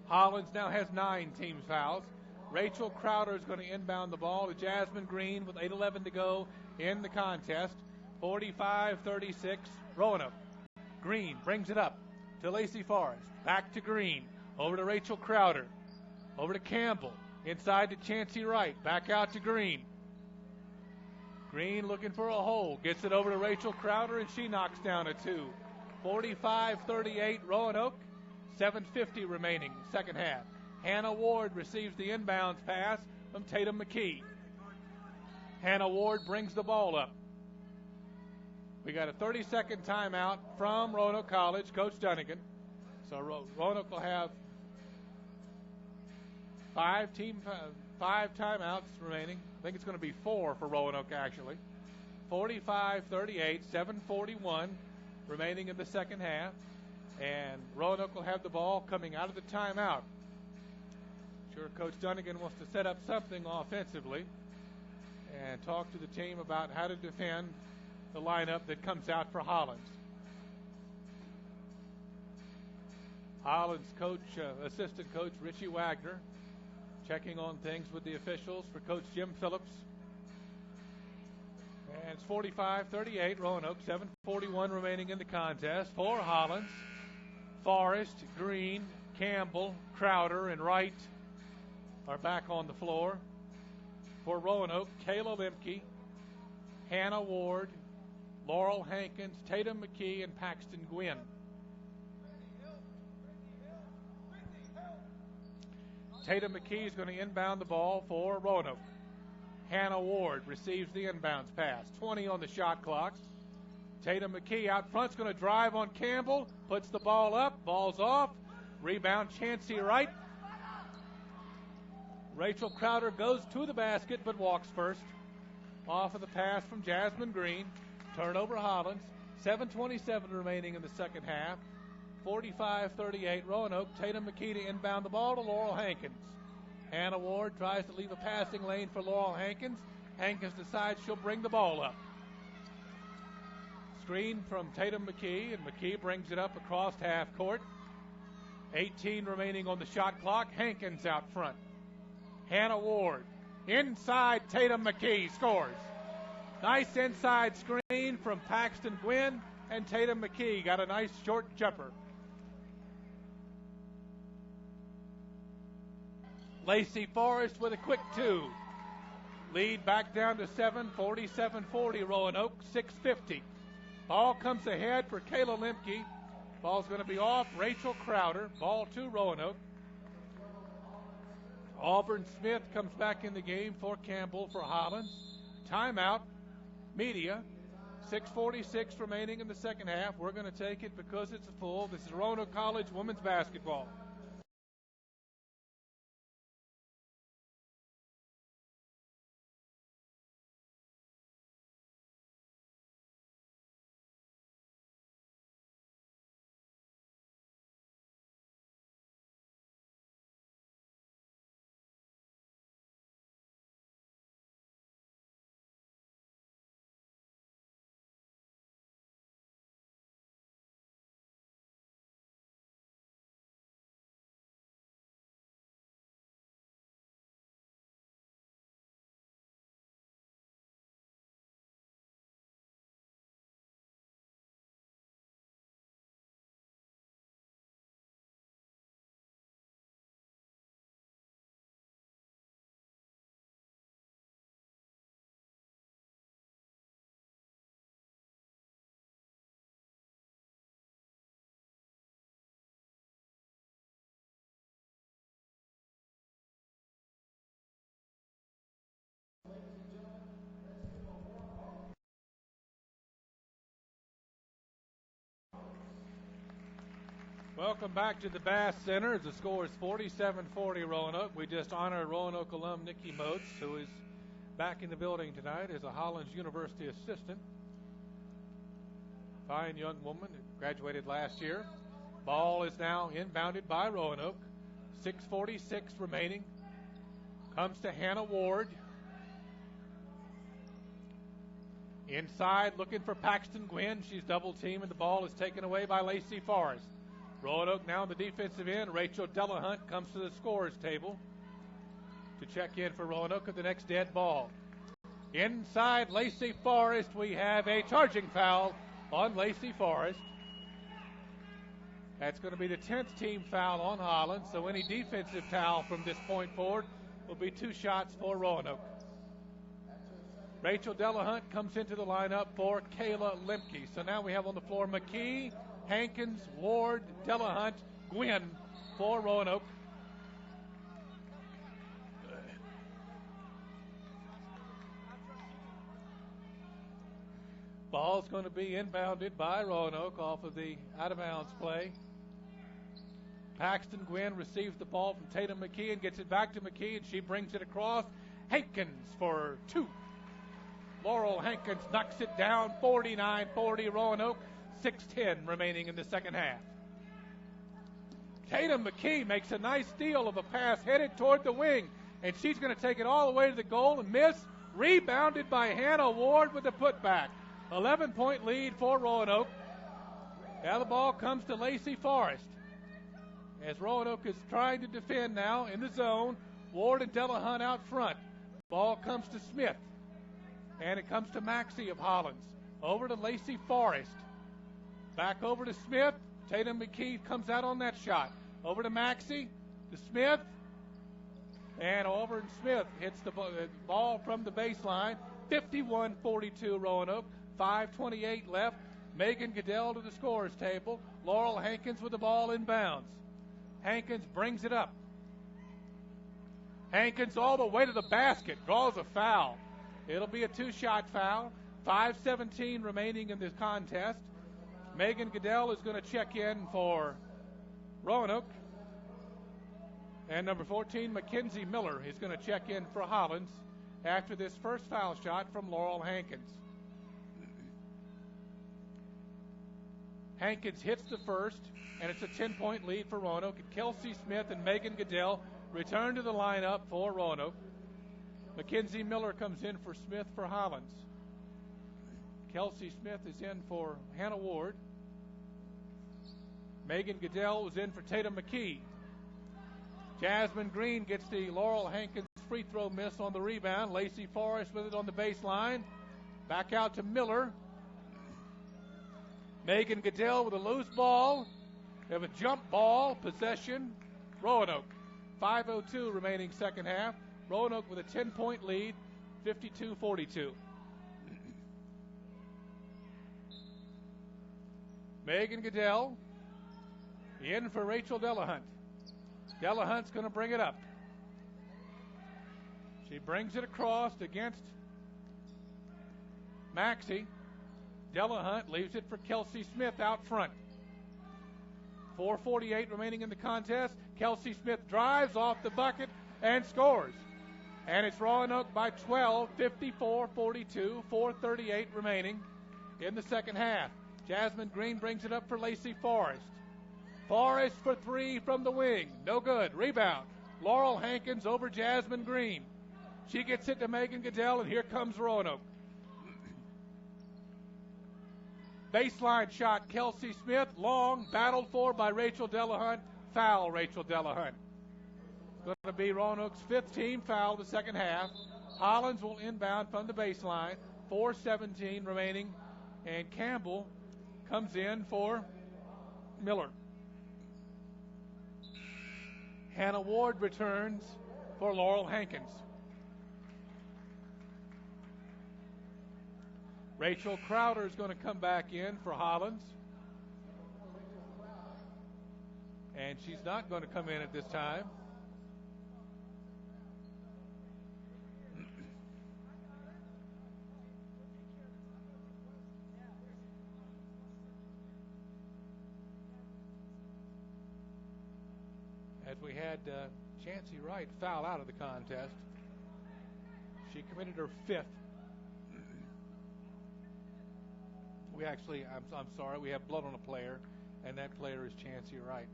Hollins now has 9 team fouls. Rachel Crowder is going to inbound the ball to Jasmine Green with 8:11 to go in the contest. 45-36 Roanoke. Green brings it up to Lacey Forrest. Back to Green. Over to Rachel Crowder. Over to Campbell. Inside to Chancey Wright. Back out to Green. Green looking for a hole. Gets it over to Rachel Crowder, and she knocks down a two. 45-38 Roanoke. 7:50 remaining, second half. Hannah Ward receives the inbounds pass from Tatum McKee. Hannah Ward brings the ball up. We got a 30-second timeout from Roanoke College, Coach Dunnigan. So Roanoke will have five timeouts remaining. I think it's going to be 4 for Roanoke, actually. 45-38, 7:41 remaining in the second half. And Roanoke will have the ball coming out of the timeout. Sure, Coach Dunnigan wants to set up something offensively and talk to the team about how to defend the lineup that comes out for Hollins. Hollins coach, assistant coach Richie Wagner, checking on things with the officials for Coach Jim Phillips. And it's 45-38, Roanoke, 7:41 remaining in the contest. For Hollins, Forrest, Green, Campbell, Crowder, and Wright are back on the floor. For Roanoke, Kayla Lemke, Hannah Ward, Laurel Hankins, Tatum McKee, and Paxton Gwynn. Tatum McKee is going to inbound the ball for Roanoke. Hannah Ward receives the inbounds pass. 20 on the shot clock. Tatum McKee out front's going to drive on Campbell. Puts the ball up. Ball's off. Rebound Chancey Wright. Rachel Crowder goes to the basket but walks first. Off of the pass from Jasmine Green. Turnover Hollins. 7:27 remaining in the second half. 45-38 Roanoke. Tatum McKee to inbound the ball to Laurel Hankins. Hannah Ward tries to leave a passing lane for Laurel Hankins. Hankins decides she'll bring the ball up. Screen from Tatum McKee, and McKee brings it up across half court. 18 remaining on the shot clock. Hankins out front. Hannah Ward. Inside, Tatum McKee scores. Nice inside screen from Paxton Gwynn, and Tatum McKee got a nice short jumper. Lacey Forrest with a quick two. Lead back down to 7, 47-40 Roanoke, 6:50. Ball comes ahead for Kayla Lemke. Ball's going to be off Rachel Crowder. Ball to Roanoke. Auburn Smith comes back in the game for Campbell for Hollins. Timeout. Media. 6:46 remaining in the second half. We're going to take it because it's a full. This is Roanoke College women's basketball. Welcome back to the Bass Center. The score is 47-40 Roanoke. We just honored Roanoke alum Nikki Moats, who is back in the building tonight as a Hollins University assistant. Fine young woman, graduated last year. Ball is now inbounded by Roanoke. 6:46 remaining. Comes to Hannah Ward. Inside looking for Paxton Gwynn. She's double teamed and the ball is taken away by Lacey Forrest. Roanoke now on the defensive end. Rachel Delahunt comes to the scorer's table to check in for Roanoke at the next dead ball. Inside Lacey Forrest, we have a charging foul on Lacey Forrest. That's going to be the 10th team foul on Hollins, so any defensive foul from this point forward will be 2 shots for Roanoke. Rachel Delahunt comes into the lineup for Kayla Lemke. So now we have on the floor McKee, Hankins, Ward, Delahunt, Gwynn for Roanoke. Ball's going to be inbounded by Roanoke off of the out-of-bounds play. Paxton Gwynn receives the ball from Tatum McKee and gets it back to McKee, and she brings it across. Hankins for 2. Laurel Hankins knocks it down, 49-40 Roanoke. 6:10 remaining in the second half. Tatum McKee makes a nice steal of a pass headed toward the wing, and she's going to take it all the way to the goal and miss. Rebounded by Hannah Ward with the putback. 11-point lead for Roanoke. Now the ball comes to Lacey Forrest. As Roanoke is trying to defend now in the zone, Ward and Delahunt out front. Ball comes to Smith. And it comes to Maxey of Hollins. Over to Lacey Forrest. Back over to Smith. Tatum McKee comes out on that shot. Over to Maxey. To Smith. And over and Smith hits the ball from the baseline. 51-42 Roanoke. 5:28 left. Megan Goodell to the scorer's table. Laurel Hankins with the ball inbounds. Hankins brings it up. Hankins all the way to the basket. Draws a foul. It'll be a two-shot foul. 5:17 remaining in this contest. Megan Goodell is going to check in for Roanoke. And number 14, Mackenzie Miller, is going to check in for Hollins after this first foul shot from Laurel Hankins. Hankins hits the first, and it's a 10-point lead for Roanoke. And Kelsey Smith and Megan Goodell return to the lineup for Roanoke. Mackenzie Miller comes in for Smith for Hollins. Kelsey Smith is in for Hannah Ward. Megan Goodell was in for Tatum McKee. Jasmine Green gets the Laurel Hankins free throw miss on the rebound. Lacey Forrest with it on the baseline. Back out to Miller. Megan Goodell with a loose ball. They have a jump ball, possession, Roanoke. 5:02 remaining second half. Roanoke with a 10-point lead, 52-42. Megan Goodell in for Rachel Delahunt. Delahunt's going to bring it up. She brings it across against Maxey. Delahunt leaves it for Kelsey Smith out front. 4:48 remaining in the contest. Kelsey Smith drives off the bucket and scores. And it's Roanoke by 12, 54-42, 4:38 remaining in the second half. Jasmine Green brings it up for Lacey Forrest. Forrest for three from the wing. No good. Rebound. Laurel Hankins over Jasmine Green. She gets it to Megan Goodell, and here comes Roanoke. Baseline shot, Kelsey Smith. Long, battled for by Rachel Delahunt. Foul, Rachel Delahunt. Going to be Roanoke's fifth team foul the second half. Hollins will inbound from the baseline. 4:17 remaining. And Campbell comes in for Miller. Hannah Ward returns for Laurel Hankins. Rachel Crowder is going to come back in for Hollins. And she's not going to come in at this time. As we had Chancey Wright foul out of the contest. She committed her fifth. We actually, I'm sorry, we have blood on a player, and that player is Chancey Wright.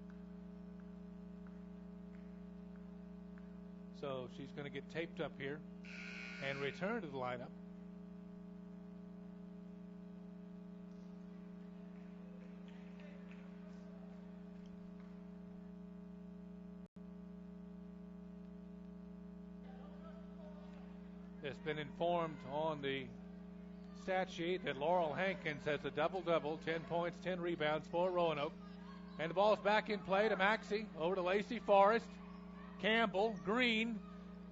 So she's going to get taped up here and return to the lineup. It's been informed on the stat sheet that Laurel Hankins has a double-double, 10 points, 10 rebounds for Roanoke. And the ball's back in play to Maxey, over to Lacey Forrest, Campbell, Green,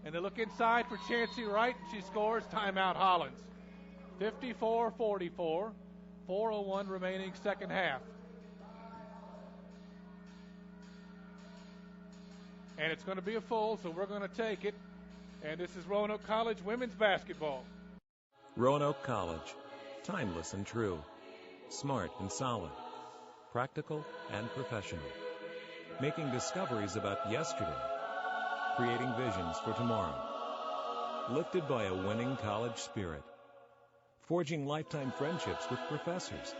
and they look inside for Chancey Wright, and she scores. Timeout Hollins. 54-44, 4:01 remaining second half. And it's going to be a full, so we're going to take it. And this is Roanoke College women's basketball. Roanoke College. Timeless and true. Smart and solid. Practical and professional. Making discoveries about yesterday. Creating visions for tomorrow. Lifted by a winning college spirit. Forging lifetime friendships with professors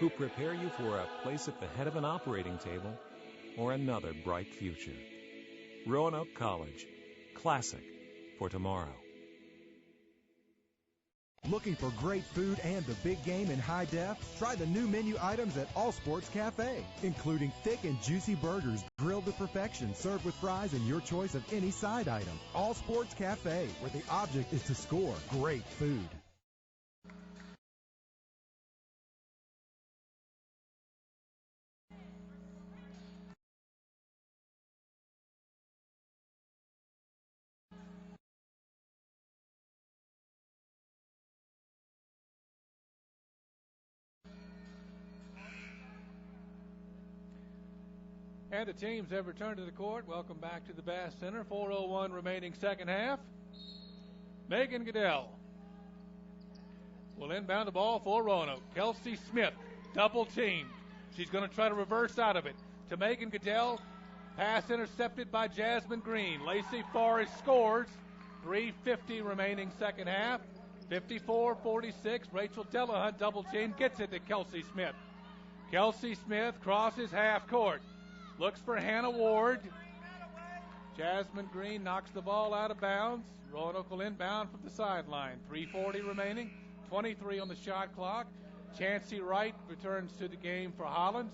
who prepare you for a place at the head of an operating table or another bright future. Roanoke College. Classic for tomorrow. Looking for great food and the big game in high def? Try the new menu items at All Sports Cafe, including thick and juicy burgers grilled to perfection, served with fries and your choice of any side item. All Sports Cafe, where the object is to score great food. And the teams have returned to the court. Welcome back to the Bass Center. 4:01 remaining second half. Megan Goodell will inbound the ball for Roanoke. Kelsey Smith, double teamed. She's going to try to reverse out of it to Megan Goodell. Pass intercepted by Jasmine Green. Lacey Forrest scores. 3:50 remaining second half. 54-46. Rachel Delahunt double team gets it to Kelsey Smith. Kelsey Smith crosses half court. Looks for Hannah Ward. Jasmine Green knocks the ball out of bounds. Roanoke will inbound from the sideline. 3:40 remaining. 23 on the shot clock. Chancey Wright returns to the game for Hollins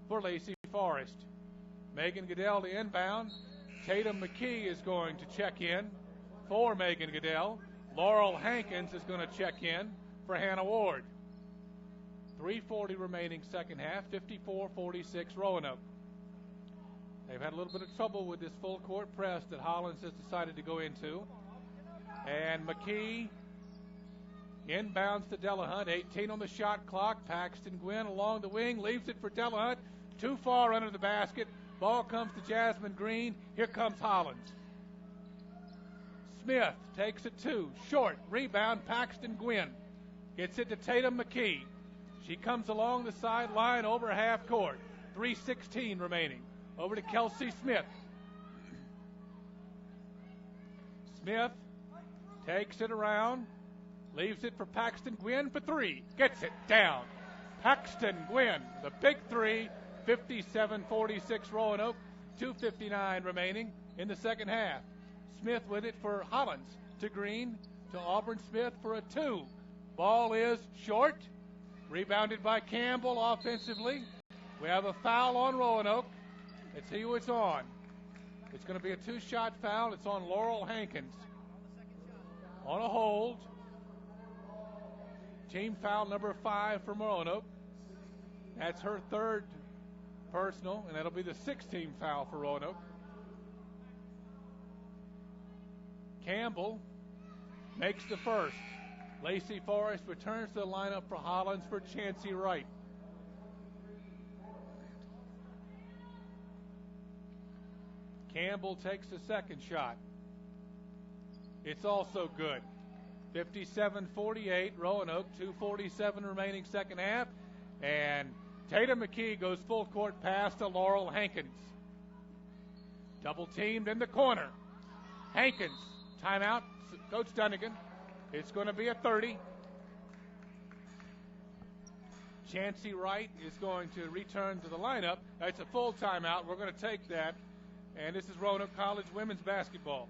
for Lacey Forrest. Megan Goodell the inbound. Tatum McKee is going to check in for Megan Goodell. Laurel Hankins is going to check in for Hannah Ward. 3:40 remaining second half. 54-46 Roanoke. They've had a little bit of trouble with this full court press that Hollins has decided to go into. And McKee inbounds to Delahunt. 18 on the shot clock. Paxton Gwynn along the wing. Leaves it for Delahunt. Too far under the basket. Ball comes to Jasmine Green. Here comes Hollins. Smith takes it two. Short. Rebound. Paxton Gwynn. Gets it to Tatum McKee. She comes along the sideline over half court. 3:16 remaining. Over to Kelsey Smith. Smith takes it around. Leaves it for Paxton Gwynn for three. Gets it down. Paxton Gwynn, the big three. 57-46 Roanoke. 2:59 remaining in the second half. Smith with it for Hollins. To Green. To Auburn Smith for a two. Ball is short. Rebounded by Campbell offensively. We have a foul on Roanoke. Let's see who it's on. It's going to be a two-shot foul. It's on Laurel Hankins. On a hold. Team foul number 5 for Roanoke. That's her third personal, and that'll be the 6th team foul for Roanoke. Campbell makes the first. Lacey Forrest returns to the lineup for Hollins for Chancey Wright. Campbell takes the second shot. It's also good. 57-48, Roanoke, 2:47 remaining second half. And Tatum McKee goes full court pass to Laurel Hankins. Double teamed in the corner. Hankins, timeout, Coach Dunnigan. It's going to be a 30. Chancey Wright is going to return to the lineup. That's a full timeout. We're going to take that. And this is Roanoke College women's basketball.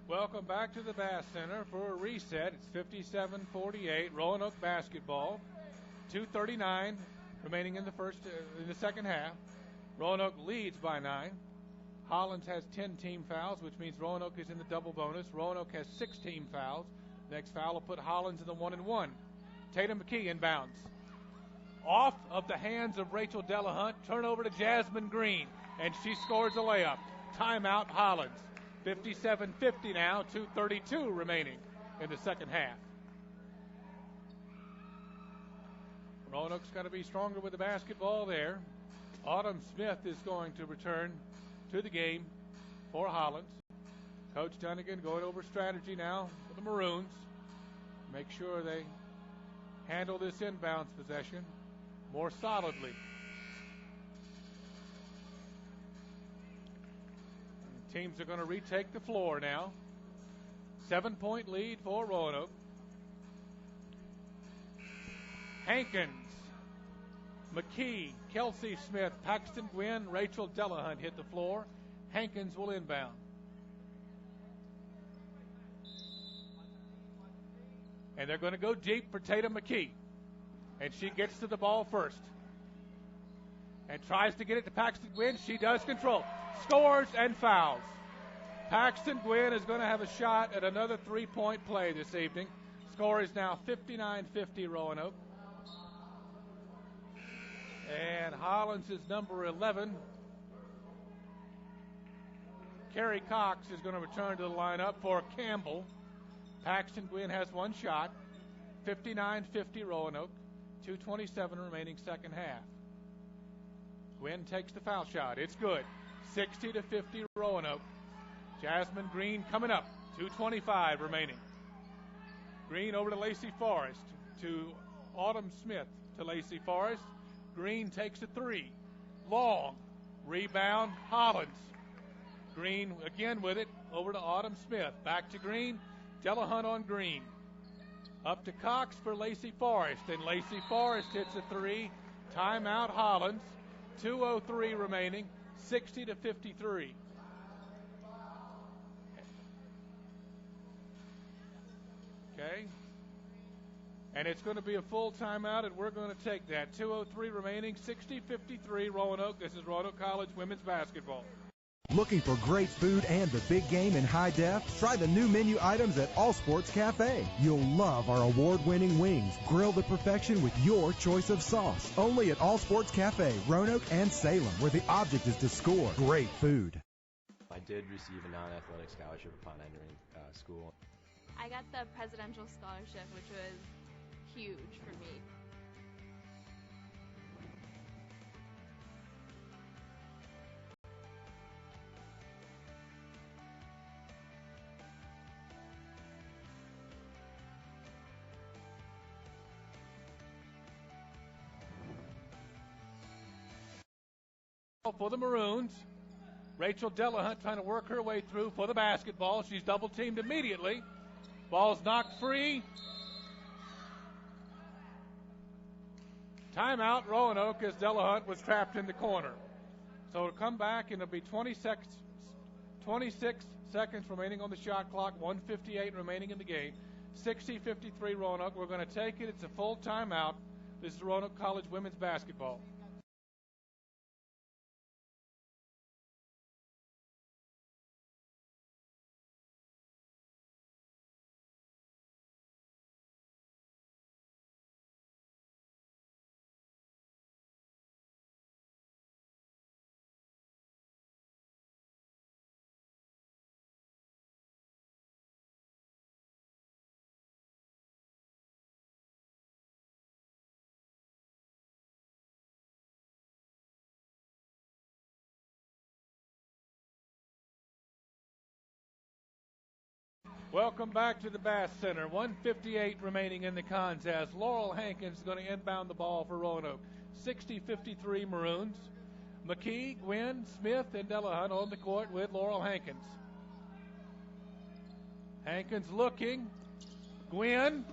Welcome back to the Bass Center for a reset. It's 57-48, Roanoke basketball. 2:39 remaining in the second half. Roanoke leads by 9. Hollins has 10 team fouls, which means Roanoke is in the double bonus. Roanoke has 6 team fouls. Next foul will put Hollins in the 1-and-1. Tatum McKee inbounds. Off of the hands of Rachel Delahunt. Turnover to Jasmine Green, and she scores a layup. Timeout, Hollins. 57-50 now, 2:32 remaining in the second half. Roanoke's got to be stronger with the basketball there. Autumn Smith is going to return to the game for Hollins. Coach Dunnigan going over strategy now for the Maroons. Make sure they handle this inbounds possession more solidly. And teams are going to retake the floor now. 7-point lead for Roanoke. Hankins, McKee, Kelsey Smith, Paxton Gwynn, Rachel Delahunt hit the floor. Hankins will inbound. And they're going to go deep for Tatum McKee. And she gets to the ball first. And tries to get it to Paxton Gwynn. She does control. Scores and fouls. Paxton Gwynn is going to have a shot at another three-point play this evening. Score is now 59-50 Roanoke. And Hollins is number 11. Kerry Cox is going to return to the lineup for Campbell. Paxton Gwynn has one shot. 59-50 Roanoke. 2:27 remaining second half. Gwynn takes the foul shot. It's good. 60-50 Roanoke. Jasmine Green coming up. 2:25 remaining. Green over to Lacey Forrest. To Autumn Smith to Lacey Forrest. Green takes a three. Long. Rebound, Hollins. Green again with it. Over to Autumn Smith. Back to Green. Delahunt on Green. Up to Cox for Lacey Forrest. And Lacey Forrest hits a three. Timeout, Hollins. 2:03 remaining. 60-53. Okay. And it's going to be a full timeout, and we're going to take that. 2:03 remaining, 60-53 Roanoke. This is Roanoke College women's basketball. Looking for great food and the big game in high def? Try the new menu items at All Sports Cafe. You'll love our award-winning wings, grilled to perfection with your choice of sauce. Only at All Sports Cafe, Roanoke and Salem, where the object is to score great food. I did receive a non-athletic scholarship upon entering school. I got the presidential scholarship, which was huge for me. For the Maroons, Rachel Delahunt trying to work her way through for the basketball. She's double-teamed immediately. Ball's knocked free. Timeout, Roanoke, as Delahunt was trapped in the corner. So it'll come back, and it'll be 26 seconds remaining on the shot clock, 1:58 remaining in the game. 60-53 Roanoke. We're going to take it. It's a full timeout. This is Roanoke College women's basketball. Welcome back to the Bass Center. 1:58 remaining in the contest. Laurel Hankins is going to inbound the ball for Roanoke. 60-53 Maroons. McKee, Gwynn, Smith, and Delahunt on the court with Laurel Hankins. Hankins looking. Gwynn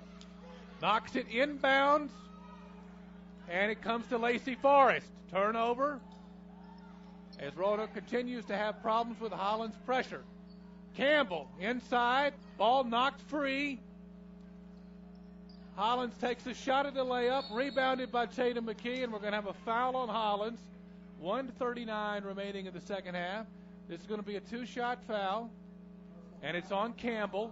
knocks it inbounds. And it comes to Lacey Forrest. Turnover as Roanoke continues to have problems with Hollins' pressure. Campbell inside, ball knocked free. Hollins takes a shot at the layup, rebounded by Tatum McKee, and we're going to have a foul on Hollins. 1:39 remaining in the second half. This is going to be a two-shot foul, and it's on Campbell.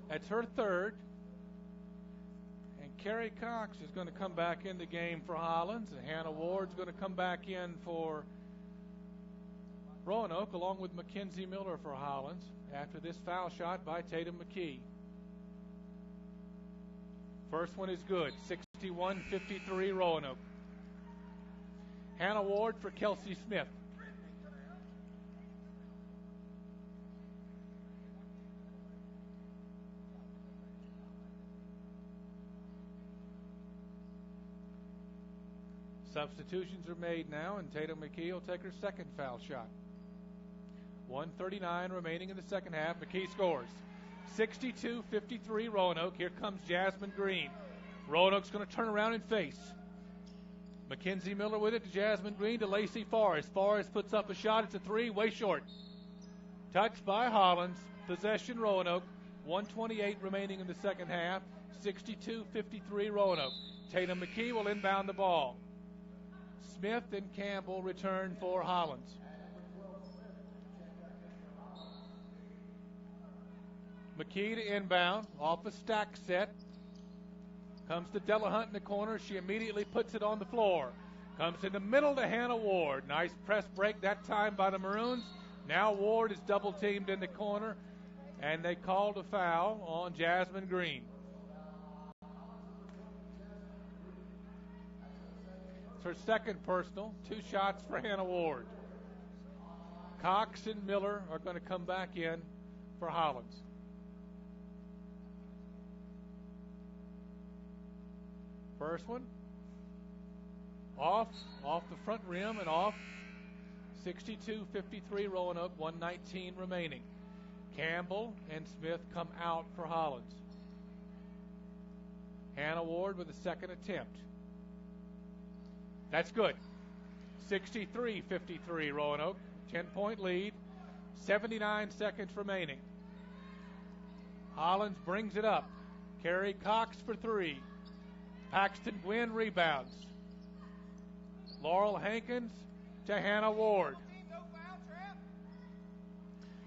That's her third. And Kerry Cox is going to come back in the game for Hollins, and Hannah Ward's going to come back in for Roanoke, along with Mackenzie Miller for Hollins, after this foul shot by Tatum McKee. First one is good. 61-53 Roanoke. Hannah Ward for Kelsey Smith. Substitutions are made now, and Tatum McKee will take her second foul shot. 1:39 remaining in the second half. McKee scores. 62-53 Roanoke. Here comes Jasmine Green. Roanoke's going to turn around and face. Mackenzie Miller with it to Jasmine Green to Lacey Forrest. Forrest puts up a shot. It's a three, way short. Touched by Hollins. Possession Roanoke. 1:28 remaining in the second half. 62-53 Roanoke. Tatum McKee will inbound the ball. Smith and Campbell return for Hollins. McKee to inbound, off a stack set. Comes to Delahunt in the corner. She immediately puts it on the floor. Comes in the middle to Hannah Ward. Nice press break that time by the Maroons. Now Ward is double teamed in the corner, and they called a foul on Jasmine Green. Her second personal. 2 shots for Hannah Ward. Cox and Miller are going to come back in for Hollins. First one off the front rim and off. 62-53 Roanoke, 1:19 remaining. Campbell and Smith come out for Hollins. Hannah Ward with a second attempt. That's good. 63-53 Roanoke. 10-point lead. 79 seconds remaining. Hollins brings it up. Carrie Cox for 3. Paxton Gwynn rebounds. Laurel Hankins to Hannah Ward.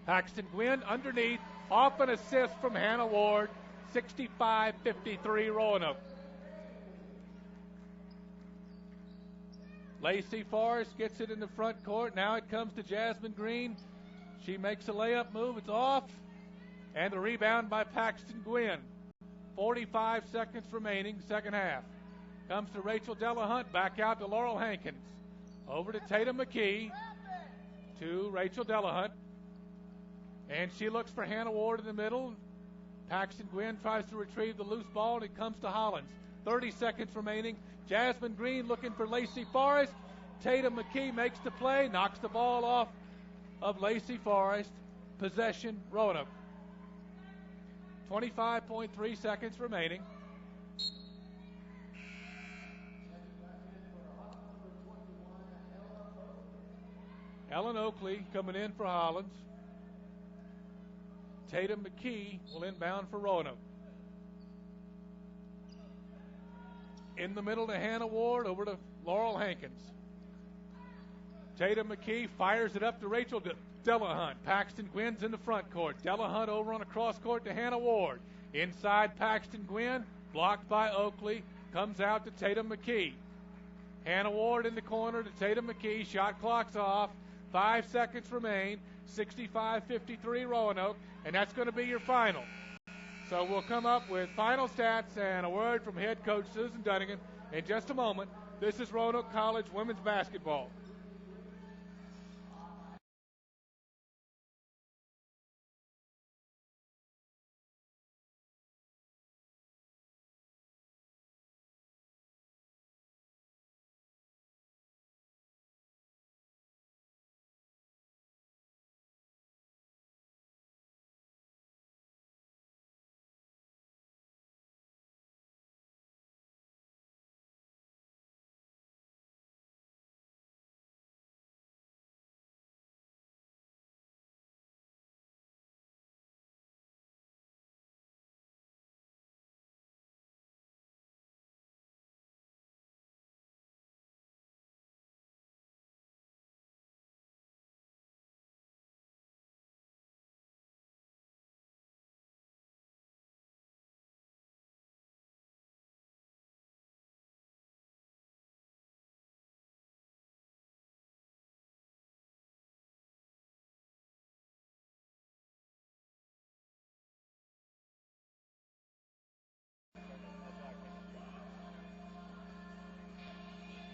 Paxton Gwynn underneath. Off an assist from Hannah Ward. 65-53 Roanoke. Lacey Forrest gets it in the front court. Now it comes to Jasmine Green. She makes a layup move. It's off. And the rebound by Paxton Gwynn. 45 seconds remaining, second half. Comes to Rachel Delahunt. Back out to Laurel Hankins. Over to Tatum McKee. To Rachel Delahunt. And she looks for Hannah Ward in the middle. Paxton Gwynn tries to retrieve the loose ball, and it comes to Hollins. 30 seconds remaining. Jasmine Green looking for Lacey Forrest. Tatum McKee makes the play, knocks the ball off of Lacey Forrest. Possession, Roanoke. 25.3 seconds remaining. Ellen Oakley coming in for Hollins. Tatum McKee will inbound for Roanoke. In the middle to Hannah Ward, over to Laurel Hankins. Tatum McKee fires it up to Rachel Delahunt. Paxton Gwynn's in the front court. Delahunt over on a cross court to Hannah Ward. Inside Paxton Gwynn, blocked by Oakley, comes out to Tatum McKee. Hannah Ward in the corner to Tatum McKee. Shot clock's off. 5 seconds remain. 65-53 Roanoke, and that's going to be your final. So we'll come up with final stats and a word from head coach Susan Dunnigan in just a moment. This is Roanoke College women's basketball.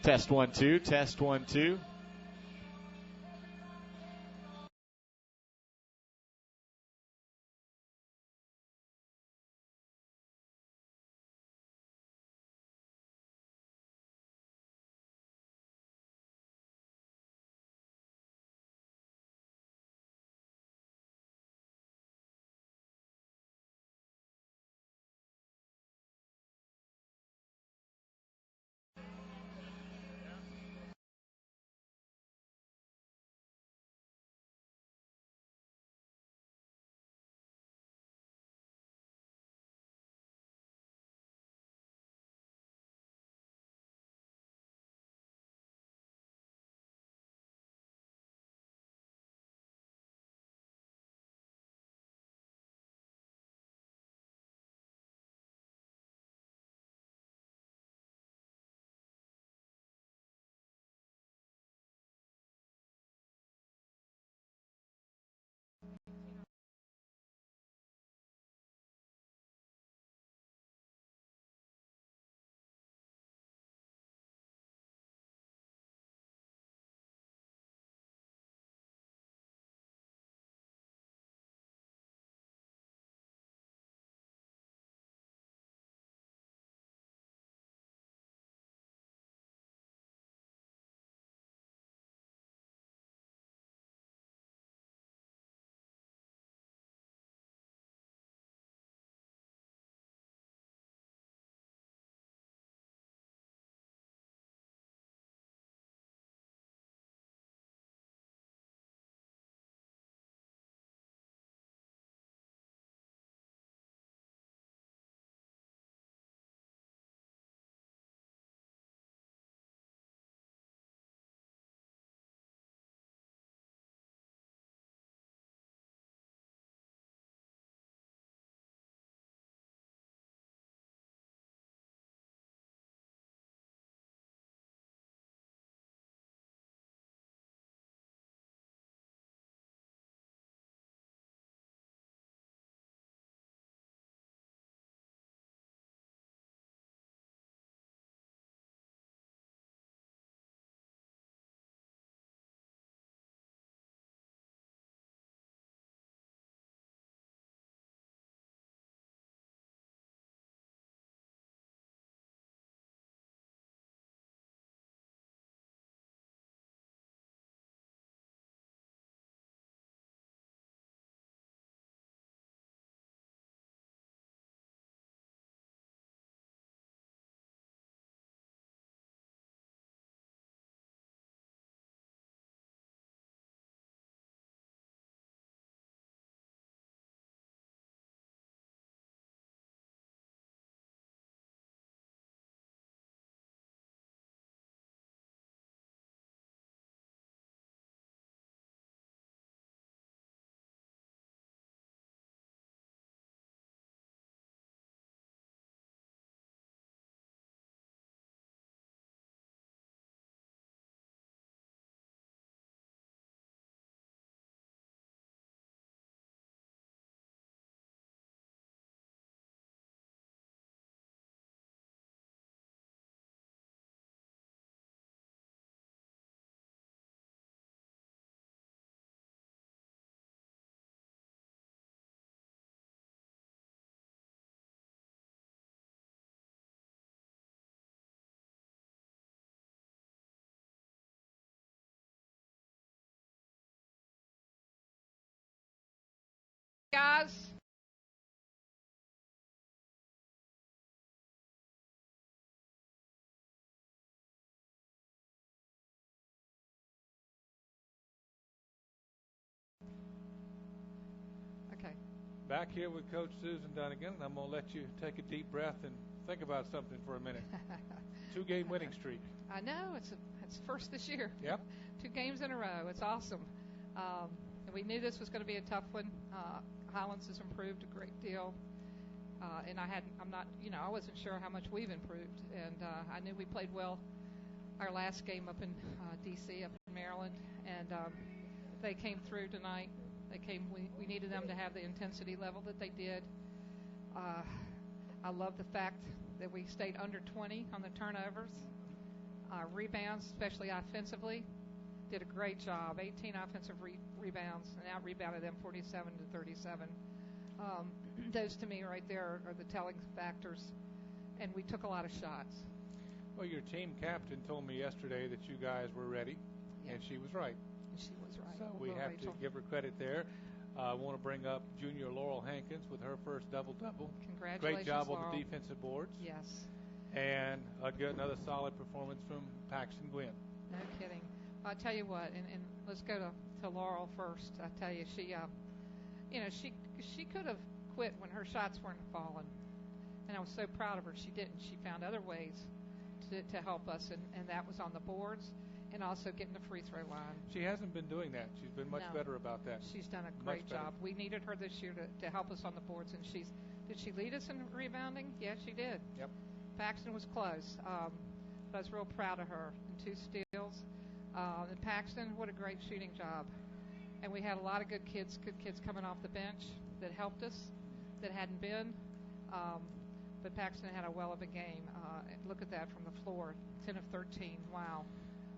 Test 1 2. Test 1 2. Guys. Okay. Back here with Coach Susan Dunnigan, and I'm going to let you take a deep breath and think about something for a minute. 2-game winning streak. I know. It's first this year. Yep. 2 games in a row. It's awesome. And we knew this was going to be a tough one. Hollins has improved a great deal. And I wasn't sure how much we've improved. And I knew we played well our last game up in D.C., up in Maryland. And they came through tonight. We needed them to have the intensity level that they did. I love the fact that we stayed under 20 on the turnovers. Rebounds, especially offensively, did a great job. 18 offensive rebounds, and out-rebounded them 47 to 37. Those to me right there are the telling factors, and we took a lot of shots. Well, your team captain told me yesterday that you guys were ready, and she was right. She was right. So we have to give her credit there. I want to bring up junior Laurel Hankins with her first double-double. Congratulations, Great job Laurel. on the defensive boards. Yes. And another solid performance from Paxton Gwynn. No kidding. I'll tell you what, and let's go to Laurel first. I tell you, she could have quit when her shots weren't falling, and I was so proud of her. She didn't. She found other ways to help us, and that was on the boards and also getting the free throw line. She hasn't been doing that. She's been much better about that. She's done a great job. We needed her this year to help us on the boards, and did she lead us in rebounding? Yes, she did. Yep. Paxton was close, but I was real proud of her. And 2 steals. And Paxton, what a great shooting job. And we had a lot of good kids coming off the bench that helped us, that hadn't been. But Paxton had a well of a game. Look at that from the floor, 10 of 13. Wow.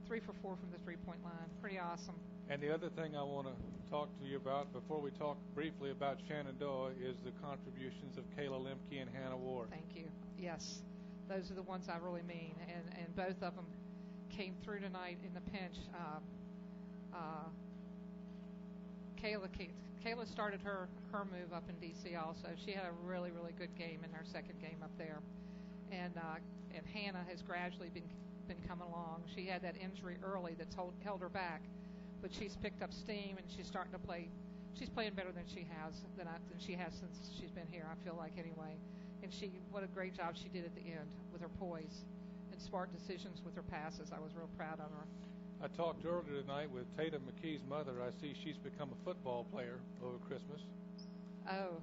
3 for 4 from the three-point line. Pretty awesome. And the other thing I want to talk to you about before we talk briefly about Shenandoah is the contributions of Kayla Lemke and Hannah Ward. Thank you. Yes, those are the ones I really mean. And both of them came through tonight in the pinch. Kayla started her move up in D.C. also. She had a really, really good game in her second game up there. And Hannah has gradually been coming along. She had that injury early that's held her back, but she's picked up steam and she's starting to play. She's playing better than she has since she's been here. I feel like anyway. And what a great job she did at the end with her poise and smart decisions with her passes. I was real proud of her. I talked earlier tonight with Tatum McKee's mother. I see she's become a football player over Christmas. Oh.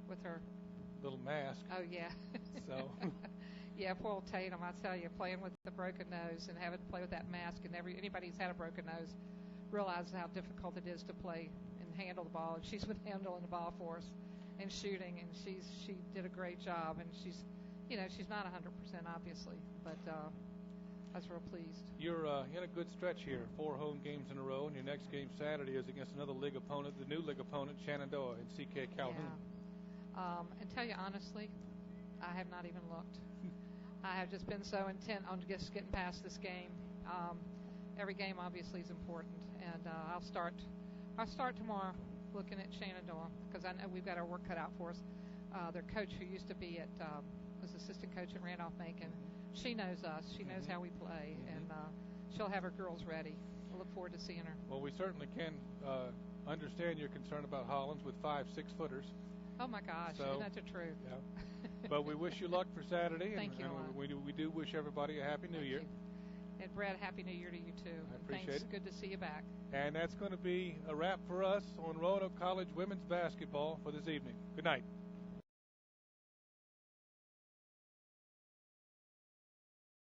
With her little mask. Oh yeah. So. Yeah, poor old Tatum. I tell you, playing with the broken nose and having to play with that mask, and anybody who's had a broken nose realizes how difficult it is to play and handle the ball. And she's been handling the ball for us and shooting, and she did a great job. And she's not 100% obviously, but I was real pleased. You're in a good stretch here. 4 home games in a row, and your next game Saturday is against another league opponent, the new league opponent, Shenandoah in CK Calhoun. Yeah. And tell you honestly, I have not even looked. I have just been so intent on just getting past this game. Every game obviously is important, and I'll start tomorrow looking at Shenandoah because I know we've got our work cut out for us. Their coach, who used to be was assistant coach at Randolph-Macon, she knows us. She knows how we play, and she'll have her girls ready. I look forward to seeing her. Well, we certainly can understand your concern about Hollins with 5 6-footers. Oh my gosh, isn't that the truth? Yeah. But we wish you luck for Saturday. Thank you. And we do wish everybody a Happy New Year. And Brad, Happy New Year to you too. I appreciate it. Good to see you back. And that's going to be a wrap for us on Roanoke College women's basketball for this evening. Good night.